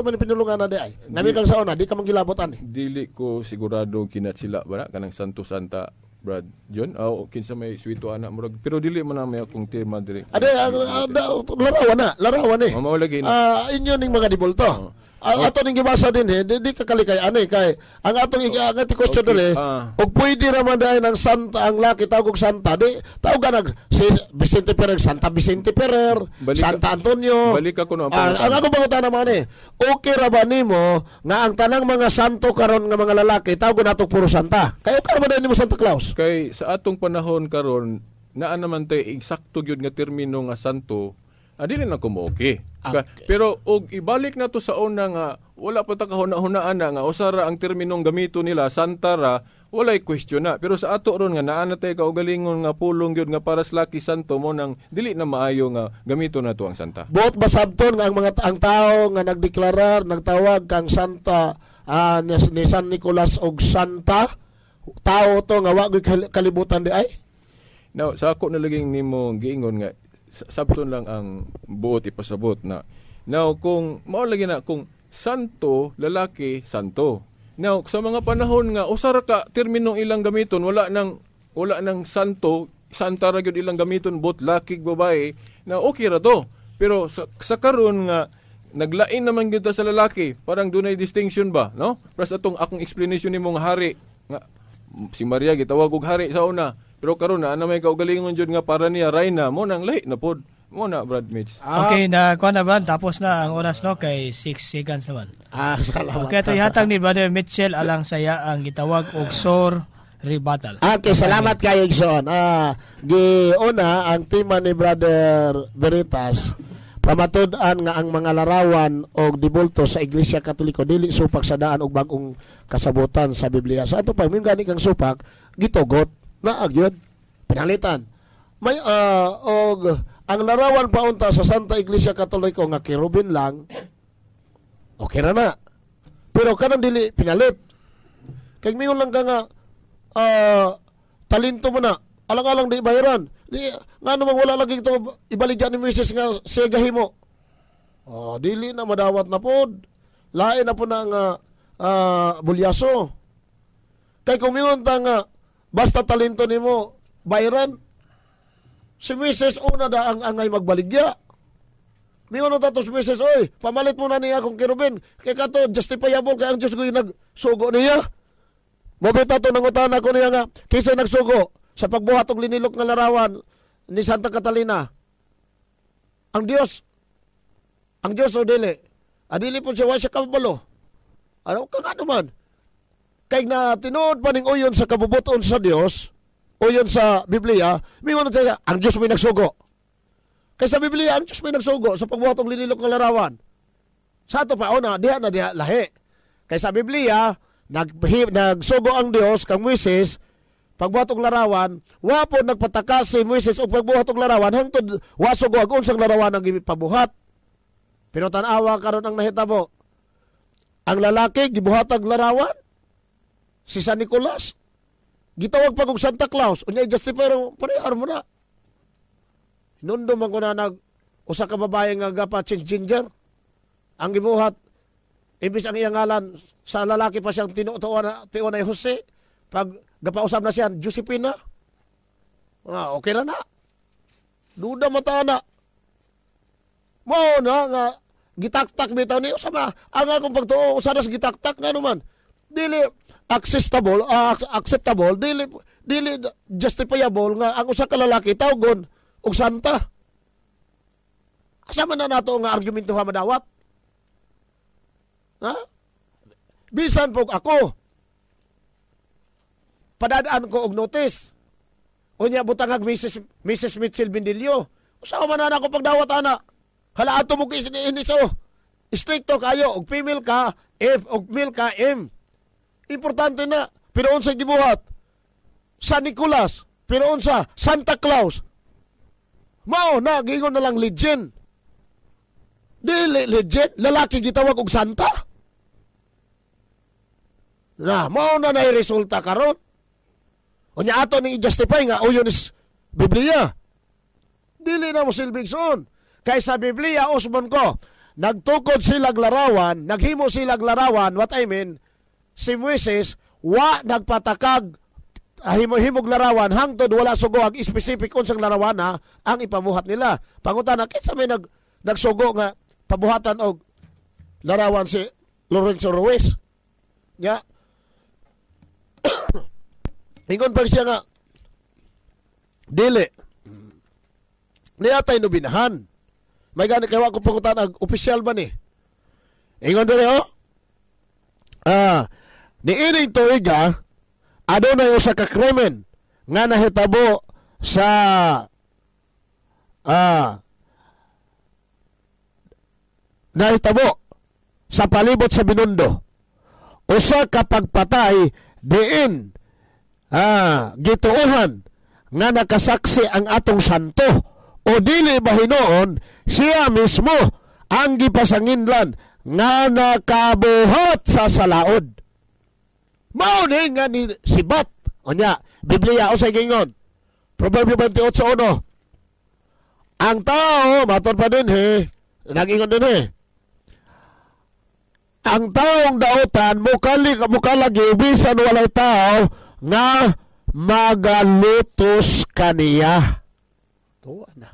man pinulunganan day? Ngami kang sauna, di ka manggilabotan. Dili ko sigurado kinat sila ba kanang Santo Santa Brad John kinsa may suwito ana murag pero dili man na may akong tema dire. Larawan mao lagi inyo ning mga dibulto. Ato ning gibasa din di ka kalikay kay ang atong nga question dere og pwede ra man dai ng santa ang laki tawag og santa di tawag nag si Vicente Ferrer Santa Vicente Ferrer Santa Antonio balik ako no ang ako pangutan naman okay ra ba nimo nga ang tanang mga santo karon nga mga lalaki tawag nato puro santa kayo ka man nimo Santa Claus kay sa atong panahon karon naa naman tay eksakto gyud nga termino nga santo dili na ko mo okay. Pero og ibalik na to sa una nga wala pa ta kahuna-hunaan nga usara ang terminong gamito nila santa ra walay question na pero sa ato ron nga naa na tay kaugalingon nga pulong gyud nga para sa laki santo mo nang dili na maayo nga gamito na to ang santa. Buot ba sabton nga ang tao nga nagdeklarar nagtawag kang santa ni San Nicolas og santa tao to nga wa kalibutan di ay? Now sa ako nalaging nimo giingon nga sabton lang ang buot ipasabot na. Now, kung maulagi na, kung santo, lalaki, santo. Now, sa mga panahon nga, usara ka, terminong ilang gamiton, wala nang santo, santa ra gyud ilang gamiton, bot, lakig, babae, na okay ra to. Pero sa karon nga, naglain naman gyud ta sa lalaki, parang dunay distinction ba, no? Plus atong akong explanation nimo nga hari, nga, si Maria gitawag og hari sa una. Pero karon na may kaugalingon jud nga para niya Rayna mo nang lahi na pod. Mo na Brad Mitch. Okay, na kuan na ba? Tapos na ang oras no kay 6 seconds naman. Salamat. Okay, ito ihatag ni Brother Mitchell alang saya ang gitawag og SOR rebuttal. Okay, salamat kayo Igsoon. Giuna ang tema ni Brother Veritas. Pamatud-an nga ang mga larawan og dibulto sa Iglesia Katoliko dili supak sa daan og bag-ong kasabutan sa Biblia. Sa ato pa gani kang supak gitugot na agyod pinalitan. May og ang larawan paunta sa Santa Iglesia Katoliko nga kirubin lang. Okay na. Pero kanang dili pinalit. Kay mingon lang ka nga talento mo na. Alang-alang di bayaran. Di, nga naman wala lagi ito ibaligyan ni Mrs. nga segahi mo. Dili na madawat na pod. Lain na po na nga bulyaso. Kay kumingon ta nga basta talento ni mo bayaran. Si Mrs. una da ang angay magbaligya. Mingon na tatos Mrs. Oy, pamalit mo na niya akong kirubin. Kay kato justifiable kay ang Diyos ko yung nagsugo niya. Mabita to nangutana ko niya nga kaysa nagsugo sa pagbuhat og linilok nga larawan ni Santa Catalina. Ang Dios o dili. Adili po siya wa siya kabalo. Ano ka nga naman? Kay na tinuod pa ning uyon sa kabubuton sa Dios, uyon sa Biblia, mingon siya ang Dios may nagsugo. Kay sa Biblia ang Dios may nagsugo sa pagbuhat og linilok nga larawan. Sa ato pa una diha lahi. Kay sa Biblia nagsugo ang Dios kang Moises pagbuhat og larawan, wa po nagpataka si Moises og pagbuhat og larawan hangtod wa sugo ang unsang larawan ang gipabuhat. Pero tan-awa karon ang nahitabo. Ang lalaki gibuhat og larawan si San Nicolas. Gitawag pag og Santa Claus, unya justify parehar mo na. Nundo man ko na usa ka babae nga gapa ginger. Ang gibuhat imbis ang iyang ngalan sa lalaki pa siyang tinutuan na Jose. Pag gapausap na siya, Josephina. Okay na. Duda mata na. Mao na nga gitaktak bitaw ni usama. Ang akong pagtuo usadas gitaktak nga naman. Dili acceptable, dili justifiable nga ang usa ka lalaki tawgon og santa. Asa man na nato nga argumento ha madawat? Ha? Bisan pog ako padadaan ko og notice. Unya butangag Mrs. Mitchell Bindilio. Usa man na ako pagdawat ana. Hala ato mo inis stricto kayo og female ka F og male ka M. Importante na. Pero unsa gibuhat? San Nicolas. Pero unsa? Santa Claus. Mao na gingon na lang legend. Dili legend, lalaki gitawag og santa. Na mao na nay resulta karon. Unya ato ning i-justify nga uyon is Biblia. Dili na mo silbigson. Kay sa Biblia usbon ko, nagtukod sila larawan, naghimo sila larawan, what I mean, si Moises wa nagpatakag himo-himog larawan hangtod wala sugo ang specific unsang larawan na ang ipabuhat nila. Pangutana kinsa may nagsugo nga pabuhatan og larawan si Lorenzo Ruiz. Nya ingon pa siya nga dili niya tayo nubinahan. May gani kaya ko pangutan ang opisyal ba ni? Ingon dili ni ining tuiga adunay usa ka krimen nga nahitabo sa nahitabo sa palibot sa Binondo. Usa ka pagpatay diin gituuhan nga nakasaksi ang atong santo o dili ba hinoon siya mismo ang gipasanginlan nga nakabuhat sa salaod. Mao ni nga ni sibat. O nya, Biblia o sa gingon. Proverbio 28:1. Ang tao, matod pa din nag-ingon din ang taong dautan, mukalagi, bisan walay tao, nga magalutos kaniya. Tuwa na.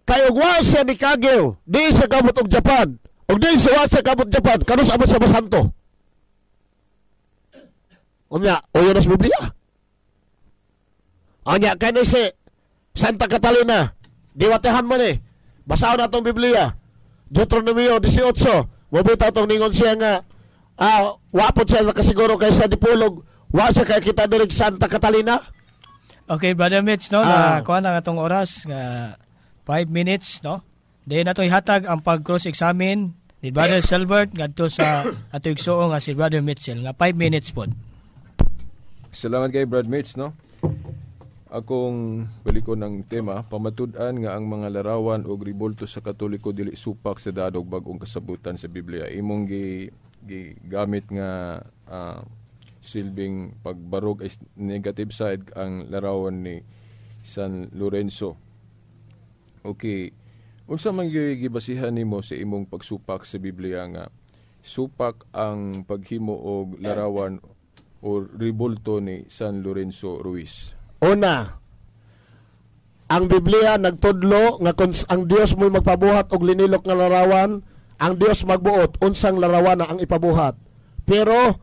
Kaya wa siya ni Kagel, di siya kamot og Japan. Og di siya kamot Japan, kanus abot sa Basanto. Unya, oyo nas Biblia. Unya, kaya si Santa Catalina, diwatehan mo ni, basaw na itong Biblia. Deuteronomio 18, mabitaw itong ningon siya nga, wapot siya nakasiguro kaysa dipulog, wa siya kaya kita dirig Santa Catalina. Okay, Brother Mitch, no? Kuha na nga itong oras, 5 minutes, no? Dahil na ito ihatag ang pag-cross-examine ni Brother Silbert ngadto sa ato igsuo nga si Brother Mitchell, nga 5 minutes po. Salamat kay Brad Mitch, no? Akong balikon ng tema, pamatud-an nga ang mga larawan o ribulto sa Katoliko dili supak sa dadog bagong kasabutan sa Biblia. Imong gamit nga silbing pagbarog is negative side ang larawan ni San Lorenzo. Okay, unsa man gibasihan nimo sa imong pagsupak sa Biblia nga supak ang paghimo og larawan o ribulto ni San Lorenzo Ruiz? Una, ang Biblia nagtudlo nga ang Dios mo'y magpabuhat og linilok nga larawan, ang Dios magbuot unsang larawan na ang ipabuhat. Pero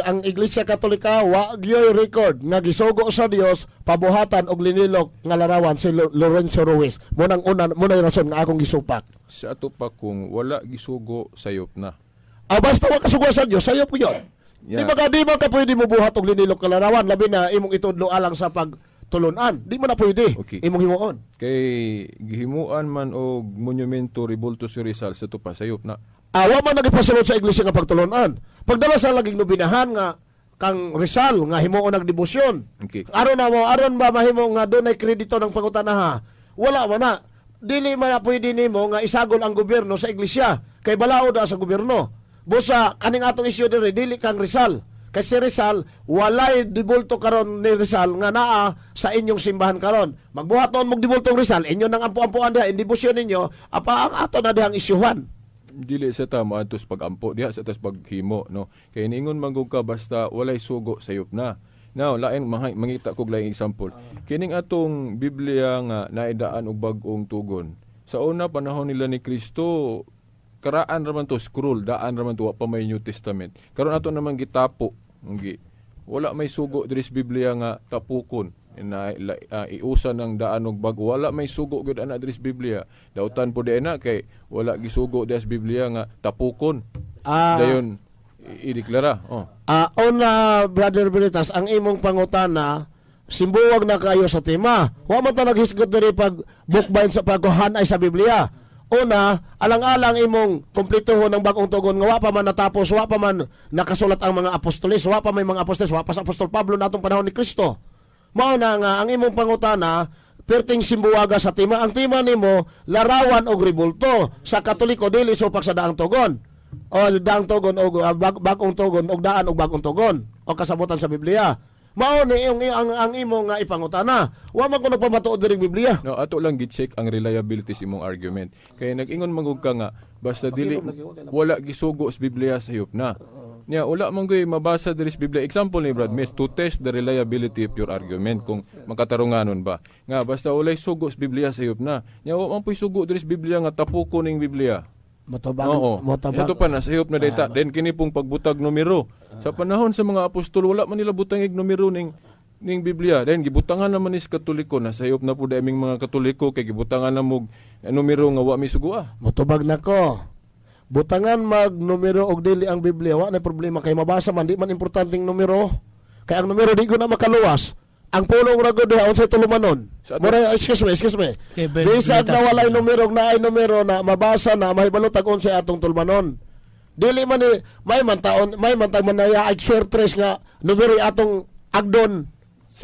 ang Iglesia Katolika wa gyoy record nga gisugo sa Dios pabuhatan og linilok nga larawan si Lorenzo Ruiz. Munang rason nga akong gisupak. Sa ato pa kung wala gisugo sayop na. Basta wa kasugo sa Dios, sayop po yun. Yeah. Di ba ka pwede mo buhat og linilok nga larawan labi na imong itudlo alang sa pagtulunan. Di mo na pwede. Okay. Imong himuon. Kay gihimuan man og monumento ribulto si Rizal sa tupa sayop na. Wa man nagipasulod sa iglesia nga pagtulunan. Pagdala sa laging nobinahan nga kang Rizal nga himuon og debosyon. Okay. Aron ba mahimo nga dunay kredito ng pangutanaha? Wala man na. Dili man na pwede nimo nga isagol ang gobyerno sa iglesia kay balaod sa gobyerno. Busa kaning atong isyu dili kang Rizal. Kay si Rizal walay dibulto karon ni Rizal nga naa sa inyong simbahan karon. Magbuhat noon mog dibultong Rizal, inyo nang ampo-ampuan diha in debosyon ninyo, apa ang ato na dihang isyuhan. Dili sa tama atos pagampo diha sa atos paghimo, no. Kay niingon manggug ka basta walay sugo sayop na. Now, lain mangita kog laing example. Kining atong Biblia nga naidaan og bag-ong tugon. Sa una panahon nila ni Kristo, karaan raman to scroll, daan raman to wa pa may New Testament. Karon ato naman gitapo, wala may sugo diri sa Biblia nga tapukon na iusan ang daan og bag. Wala may sugo gud ana diri sa Biblia. Dautan po di na kay wala gisugo diri sa Biblia nga tapukon. Dayon ideklara. Una, Brother Veritas, ang imong pangutana simbuwag na kayo sa tema. Wa man ta naghisgot diri pag bukbayn sa pagkuhanay sa Biblia. Una, alang-alang imong kumplituhon ng bagong tugon nga wa pa man natapos, wa pa man nakasulat ang mga apostoles, wa pa may mga apostoles, wa pa sa Apostol Pablo natong panahon ni Kristo. Mao na nga ang imong pangutana perting simbuwaga sa tema. Ang tema nimo larawan og ribulto sa Katoliko dili supak sa daang tugon. O daang tugon og bagong tugon og daan og bagong tugon o kasabutan sa Biblia. Mao ni ang imo nga ipangutana. Wa man ko nagpamatuod diri Biblia. No, ato lang gi-check ang reliability sa imong argument. Kay nag-ingon mangug ka nga basta dili wala gisugo sa Biblia sayop na. Nya wala man gyud mabasa diri sa Biblia. Example ni Brad Mitch to test the reliability of your argument kung makatarunganon ba. Nga basta walay sugo sa Biblia sayop na. Nya wa man puy sugo diri sa Biblia nga tapuko ning Biblia. Motabang. Ito pa na sayop na data. Then kini pong pagbutag numero. Sa panahon sa mga apostol wala man nila butangig numero ning Biblia. Then gibutangan naman ni sa Katoliko na sayop na po daming mga Katoliko kay gibutangan na mo numero nga wa mi sugua. Motubag nako. Butangan mag numero og dili ang Biblia, wa na problema kay mabasa man di man importanteng numero. Kay ang numero di ko na makaluwas. Ang pulong rago diha unsay tulumanon. Excuse me. Okay, bisag na walay numero na ay numero na mabasa na mahibalo tag unsay atong tulumanon. Dili man ni may man tag manaya ay swertres nga numero atong agdon.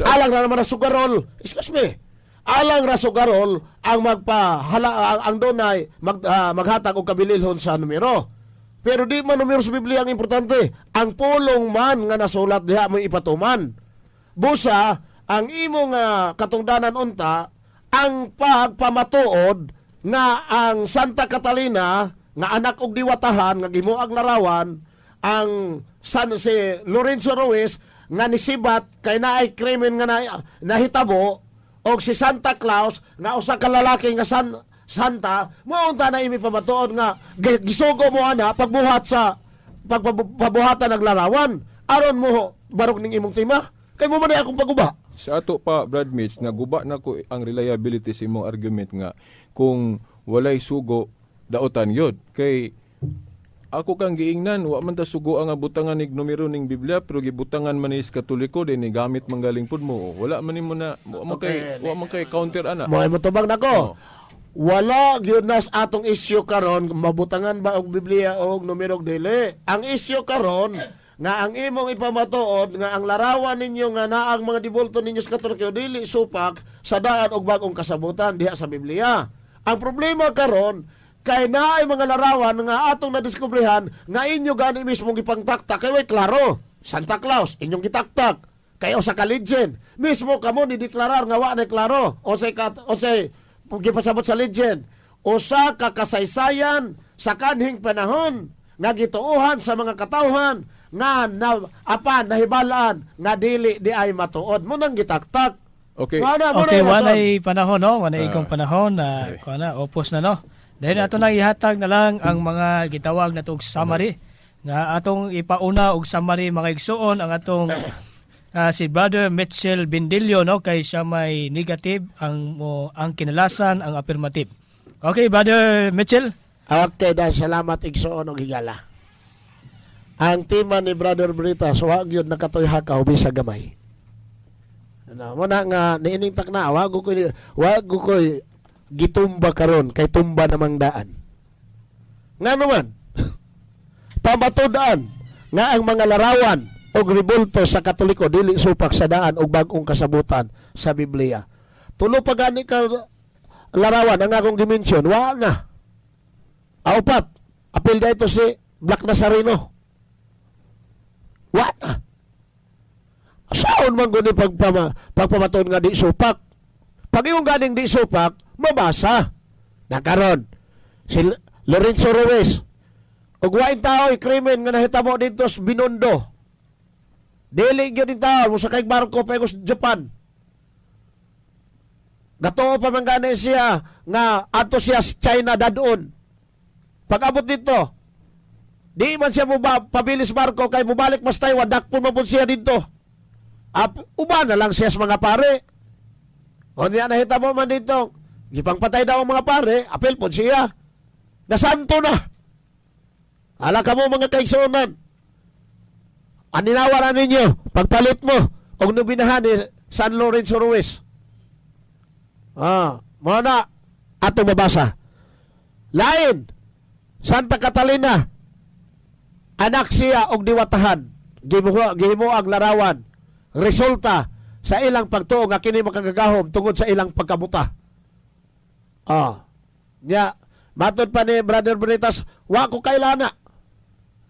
Alang na naman na sugarol. Excuse me. Alang ra sugarol ang magpahala ang donay maghatag og kabililhon sa numero. Pero di man numero sa Biblia ang importante. Ang pulong man nga nasulat diha mo ipatuman. Busa ang imong katungdanan unta ang pagpamatuod nga ang Santa Catalina nga anak og diwatahan nga gimuag larawan ang si Lorenzo Ruiz nga nisibat kay naay krimen nga nahitabo og si Santa Claus nga usa ka lalaki nga Santa mo unta na imi pamatuod nga gisugo mo ana pagbuhat sa pagpabuhatan ng larawan aron mo barog ning imong tima kay mo man akong paguba. Sa ato pa, Brad Mitch, naguba na ko ang reliability sa imong argument nga kung walay sugo, daotan yod. Kay ako kang giingnan, wa man ta sugo ang butangan ning numero ning Biblia, pero gibutangan man is Katoliko din ni gamit manggaling pud mo. Wala man nimo na wa man kay counter ana. Mo tubag nako. Wala gyud nas atong issue karon mabutangan ba og Biblia og numero dili. Ang issue karon nga ang imong ipamatuod nga ang larawan ninyo nga naang mga dibulto ninyo sa Katoliko dili supak sa daan og bagong kasabutan diha sa Biblia. Ang problema karon kay naay mga larawan nga atong nadiskubrihan nga inyo gani mismo gipangtaktak kay way klaro. Santa Claus inyong gitaktak kay usa ka legend. Mismo kamo ni deklarar nga wa na klaro. O say gipasabot sa legend. Usa ka kasaysayan sa kanhing panahon nga gituohan sa mga katawhan nga nahibalaan nga dili di ay matuod mo nang gitaktak. Okay. Walay panahon no, walay ikong panahon na opos na no. Dahil ato nang ihatag na lang ang mga gitawag na og summary nga atong ipauna og summary mga igsuon ang atong si Brother Mitchell Bindilio no kay siya may negative ang kinalasan ang affirmative. Okay, Brother Mitchell. Okay, dahil salamat igsuon og higala. Ang tema ni Brother Britas, wag yun nakatuyhakaw bisa gamay. Muna nga, niining takna, wag ko gitumba karon kay tumba namang daan. Nga naman, pamatudaan nga ang mga larawan o ribulto sa Katoliko dili supak sa daan o bagong kasabutan sa Biblia. Tulo pa gani ka larawan ang akong dimensyon, wala na. Aupat, apil da ito si Black Nazareno. Wala. Saan man guni pagpamaton nga di supak? Pag yung ganing di supak, mabasa. Nakaron, si Lorenzo Ruiz, ug wain tao ikrimen nga nahitabo dito sa Binondo. Dili gyud tao mo sa kay barko pagos Japan. Gato pa man gani siya nga ato siya sa China dadon. Pag-abot dito, di man siya pabilis barko kay mubalik mas Taiwan, dakpon mo po siya dito. Uba na lang siya sa mga pare. O niya nahitabo man dito, gipangpatay daw ang mga pare, apel po siya. Nasanto na. Ala ka mo mga kaigsunan. Aninawaran ninyo, pagpalit mo, og nubinahan ni San Lorenzo Ruiz. Muna, atong mabasa. Lain, Santa Catalina, anak siya og diwatahan, gihimo ang larawan, resulta sa ilang pagtuo nga kini makagagahom tungod sa ilang pagkabuta. Nya, matod pa ni Brother Bonitas, wa ko kailana.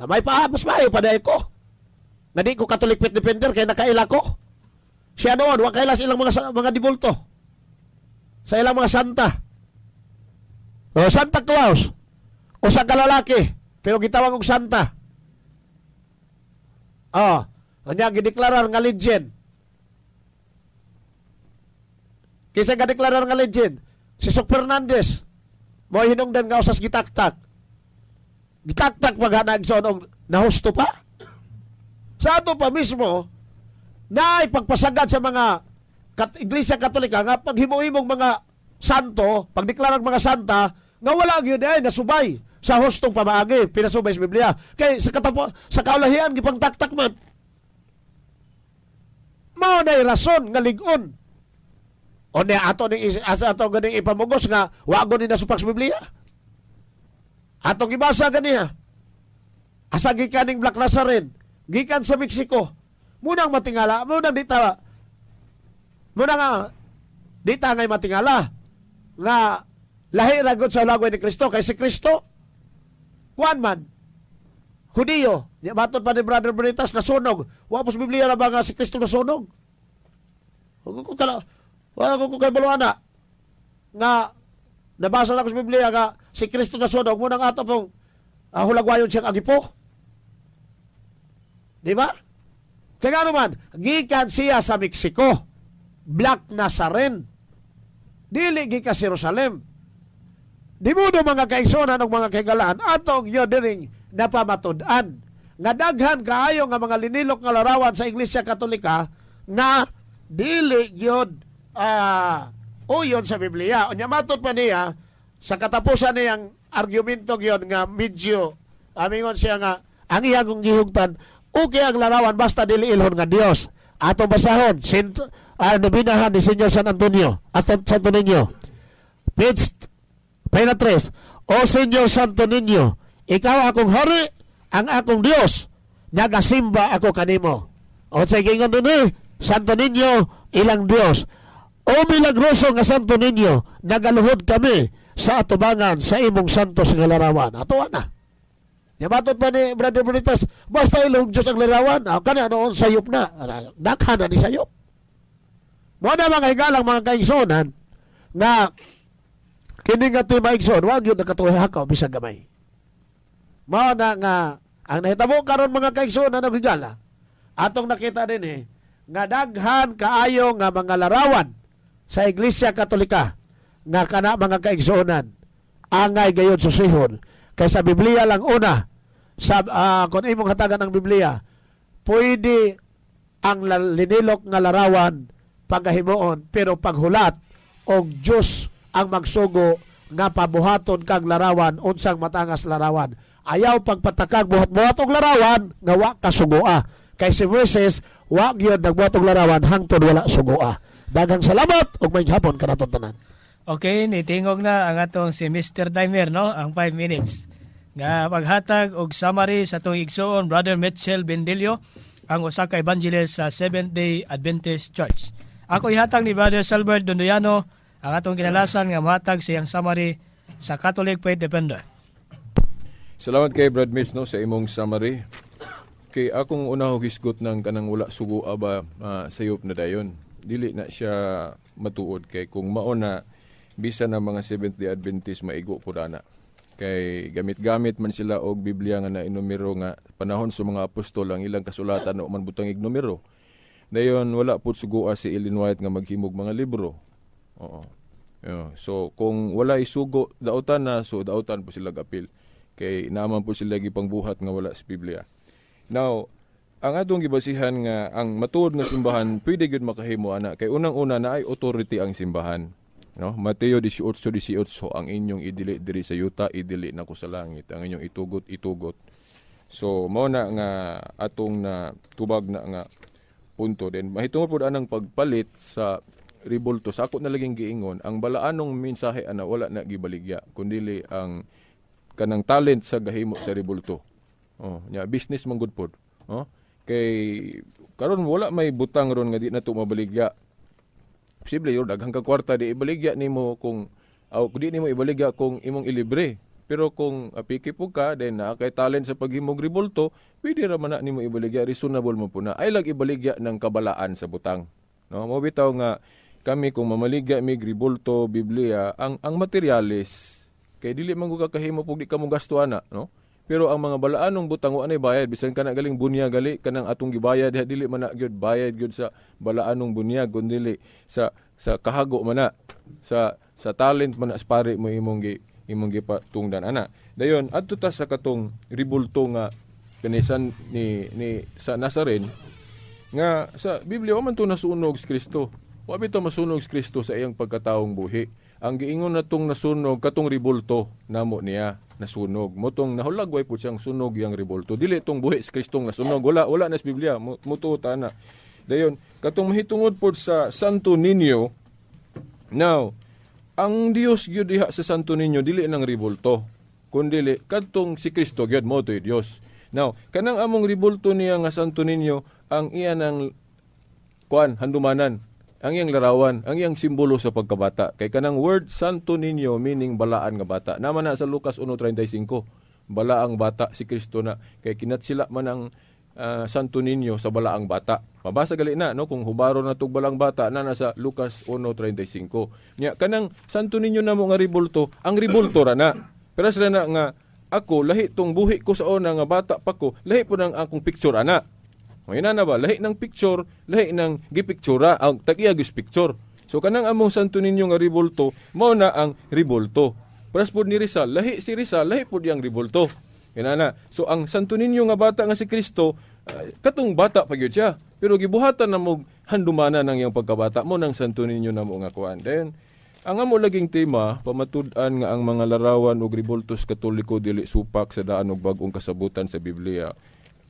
May mas maayo pa dahil ko. Nga di ko Catholic Pet Defender kaya nakaila ko. Siya noon, wa kaila sa ilang mga dibulto. Sa ilang mga santa. Santa Claus, o sa kalalaki, pero gitawag og santa. Kanya gideklarar nga legend. Kisa gideklarar nga legend, si Sok Fernandez, mo hinungdan nga usas gitaktak. Gitaktak paghanag sa og nahusto pa. Sa ato pa mismo, na ipagpasagad sa mga Iglesia Katolika nga paghimo-himong mga santo, pagdeklarang mga santa, nga wala gyud ay nasubay sa hustong pamaagi, pinasubay sa Biblia. Kay sa kaulahian gipang taktak man. Mao nay rason nga lig-on. O niya ato ganing ipamugos nga wa gud ni nasupak sa Biblia. Atong gibasa ganiya. Asa gikaning Black Nazarene, gikan sa Mexico. Munang matingala, munang dita ngay matingala nga lahi ra gud sa lagway ni Kristo kay si Kristo kuan man Hudiyo, batot pa ni Brother Bonitas nasunog. Wa pos Biblia ra ba nga si Kristo nasunog? Wala ko kay baluana nga nabasa na ko sa Biblia nga si Kristo na sunog mo nang ato pong hulagwayon siyang agipo. Di ba? Kaya nga naman, gikan siya sa Mexico. Black Nazaren. Dili gikan sa Jerusalem. Di mo do mga kaigsonan ng mga kaigalaan atong yun diring napamatudan. Nga daghan kaayo nga mga linilok nga larawan sa Iglesia Katolika na dili yun uyon sa Biblia. Unya matud pa niya sa katapusan niyang argumento yun nga medyo amingon siya nga ang iyang gihugtan okay ang larawan basta dili ilhon nga Dios. Ato basahon nobinahan ni Senyor San Antonio at Santo Niño. Page 3. O Senyor Santo Niño, ikaw akong hari, ang akong Dios, nagasimba ako kanimo. O sa gingon nun Santo Niño, ilang Dios. O milagroso nga Santo Niño, nagaluhod kami sa atubangan sa imong santos nga larawan. Atuwa na. Yabatot pa ni Brother Bonitas, basta ilong Diyos ang larawan, kana noon sayop na. Dakhan na ni sayop. Muna mga higalang mga kaigsonan na kini nga ito'y maigsoon, wag yun nakatuhay hakaw, bisag gamay. Muna nga, ang nahitabo karon mga kaigsonan na higala, atong nakita din nga daghan kaayo nga mga larawan sa Iglesia Katolika nga kana mga kaigsuonan angay gayon susihon kay sa Biblia lang una sa kung imong hatagan ng Biblia pwede ang linilok nga larawan pagahimuon pero paghulat og Dios ang magsugo nga pabuhaton kag larawan unsang matangas larawan ayaw pagpatakag buhat-buhat og larawan nga wa kasugoa kay si Moises wa gyud nagbuhat og larawan hangtod wala sugoa. Daghang salamat ug may hapon kanaton tanan. Okay, nitingog na ang atong si Mr. Dimer, no? Ang 5 minutes. Nga paghatag og summary sa atong igsoon, Brother Mitchell Bendilio, ang usa ka evangelist sa Seventh-day Adventist Church. Ako ihatag ni Brother Salbert Dondoyano ang atong kinalasan nga mahatag siyang summary sa Catholic Faith Defender. Salamat kay Brad Mitch no, sa imong summary. Kay akong una hisgot ng kanang wala sugo aba sayop na dayon. Dili na siya matuod kay kung mao na bisa na mga Seventh-day Adventist maigo po na. Kay gamit-gamit man sila og Biblia nga na inumero nga panahon sa mga apostol ang ilang kasulatan o man butang ignumero. Dayon wala pud sugua si Ellen White nga maghimog mga libro. Oo. So kung wala isugo dautan na so dautan po sila gapil. Kay naman po sila gipangbuhat nga wala sa Biblia. Now, ang atong gibasihan nga ang matuod nga simbahan pwede gyud makahimo ana kay unang-una na ay authority ang simbahan. No? Mateo 18:18 ang inyong idili diri sa yuta idili nako sa langit ang inyong itugot. So mao na nga atong na tubag na nga punto din. Mahitungod pud anang pagpalit sa ribulto sa ako na laging giingon ang balaanong mensahe ana wala na gibaligya kundili ang kanang talent sa gahimo sa ribulto. Business man gud pod. Kay karon wala may butang ron nga di na to mabaligya. Posible yun daghang ka kwarta di ibaligya nimo kung di nimo ibaligya kung imong ilibre. Pero kung apikipog ka then kay talent sa paghimog ribulto, pwede ra man na nimo ibaligya reasonable mo puna. Ay lag ibaligya ng kabalaan sa butang. No, mo bitaw nga kami kung mamaligya mi ribulto Biblia ang materialis kay dili man ko kahimo pug di ka mo gasto ana, no? Pero ang mga balaanong butang wa nay bayad bisan kana galing bunya gali kanang atong gibayad dili man na gyud bayad gyud sa balaanong bunya kundi sa kahago man na sa talent man na pare mo imong gipatungdan ana. Dayon adto ta sa katong ribulto nga kanisan ni sa Nazaren nga sa Biblia wa man to nasunog si Kristo. Wa bitaw masunog si Kristo sa iyang pagkataong buhi. Ang giingon natong nasunog katong ribulto namo niya nasunog. Motong nahulagway po siyang sunog yang ribulto. Dili itong buhi si Kristong nasunog. Wala na sa Biblia. Mutuota na. Dayon, katong mahitungod po sa Santo Niño, now, ang Dios gyud diha sa Santo Niño, dili ng ribulto. Kundili, katong si Kristo gyud mo to'y Dios. Now, kanang among ribulto niya nga Santo Niño, ang iyan ang handumanan. Ang iyang larawan, ang iyang simbolo sa pagkabata. Kay kanang word Santo Niño meaning balaan nga bata. Naman na sa Lucas 1:35, balaang bata si Kristo na. Kay kinatsila man ang Santo Niño sa balaang bata. Mabasa gali na no kung hubaro na tug balaang bata na nasa Lucas 1:35. Nya kanang Santo Niño namo nga ribulto, ang ribulto ra na. Pero sila na nga ako lahi tong buhi ko sa una nga bata pa ko, lahi po nang akong picture ana. Ngayon na ba lahi ng picture, lahi ng gipictura ang tag-iyagis picture. So kanang among Santo Niño nga ribulto, mao na ang ribulto. Paras po ni Rizal, lahi si Rizal, lahi po diyang ribulto. Yan. So ang Santo Niño nga bata nga si Kristo, katong bata pa gyud siya. Pero gibuhatan na mo handumana ng iyang pagkabata mo ng Santo Niño na mo nga kuan. Then ang amo laging tema, pamatud-an nga ang mga larawan ug ribultos katoliko dili supak sa daan og bag-ong kasabutan sa Biblia.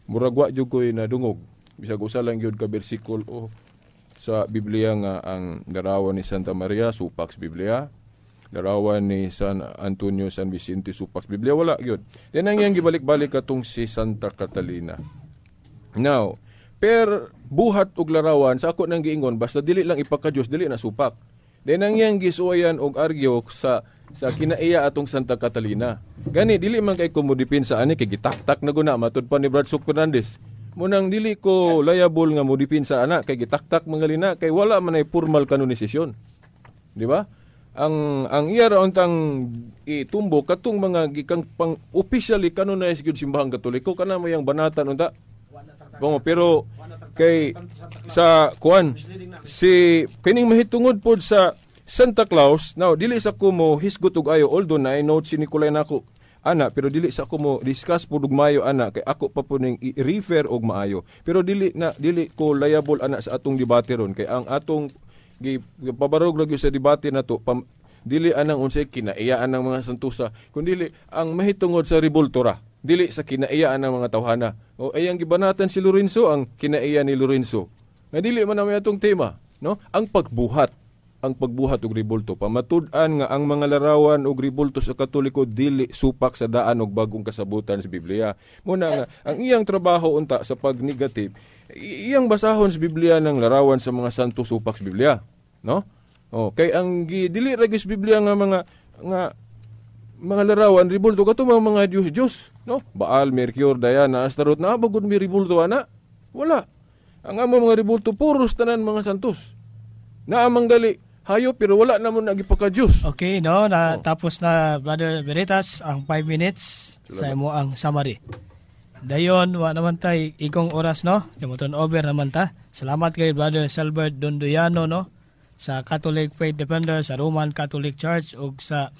Murag wa jud koy nadungog. Bisag usa lang gyud ka bersikulo sa Biblia nga ang larawan ni Santa Maria supak sa Biblia. Larawan ni San Antonio, San Vicente supak sa Biblia wala gyud. Then ang iyang gibalik-balik katong si Santa Catalina. Now, per buhat og larawan sa ako nang giingon basta dili lang ipaka-Dios dili na supak. Then ang iyang gisuayan og argyo sa kinaiya atong Santa Catalina. Gani dili man kay ko modipin sa ani kay gitaktak na guna matud pa ni Brad Sok Fernandez. Munang dili ko liable nga modipin sa ana kay gitaktak mangalina kay wala man ay formal kanonisasyon. Di ba? Ang iya ra untang itumbo katong mga gikang pang officially canonized gyud simbahang Katoliko kana mo yang banatan unta. Pero kay sa kuan si kining mahitungod pod sa Santa Claus now dili sa ko mo hisgot og ayo although na note si Nicolay nako ana pero dili sa ko mo discuss pod og maayo ana kay ako pa po ning i-refer og maayo pero dili ko liable ana sa atong debate ron kay ang atong gipabarog lagi sa debate nato dili anang unsay kinaiyaan ng mga santusa kundi ang mahitungod sa ribultura dili sa kinaiyaan ng mga tawhana. O ayang gibanatan si Lorenzo ang kinaiya ni Lorenzo. Nga dili man naman atong tema, no? Ang pagbuhat og ribulto pamatud-an nga ang mga larawan og ribulto sa Katoliko dili supak sa daan og bagong kasabutan sa Biblia. Muna nga ang iyang trabaho unta sa pagnegative, iyang basahon sa Biblia ng larawan sa mga santo supak sa Biblia, no? O kay ang dili ra gis Biblia nga mga larawan ribulto kato mga Diyos, no? Baal, Mercury, Diana, Astaroth na bagud mi ribulto ana. Wala. Ang amo mga ribulto puros tanan mga santos. Na amang gali hayo pero wala namon nagipaka Dios. Okay, no, tapos na Brother Veritas ang 5 minutes sa imo ang summary. Dayon wa naman tay igong oras no. Kamuton over naman ta. Salamat kay Brother Salbert Donduyano no sa Catholic Faith Defender sa Roman Catholic Church ug sa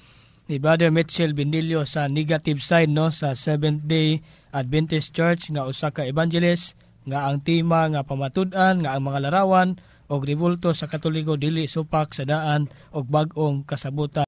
ni Brother Mitchell Bindilio sa negative side no sa Seventh-day Adventist Church nga usa ka evangelist nga ang tema nga pamatud-an nga ang mga larawan og ribulto sa Katoliko dili supak sa daan og bag-ong kasabutan.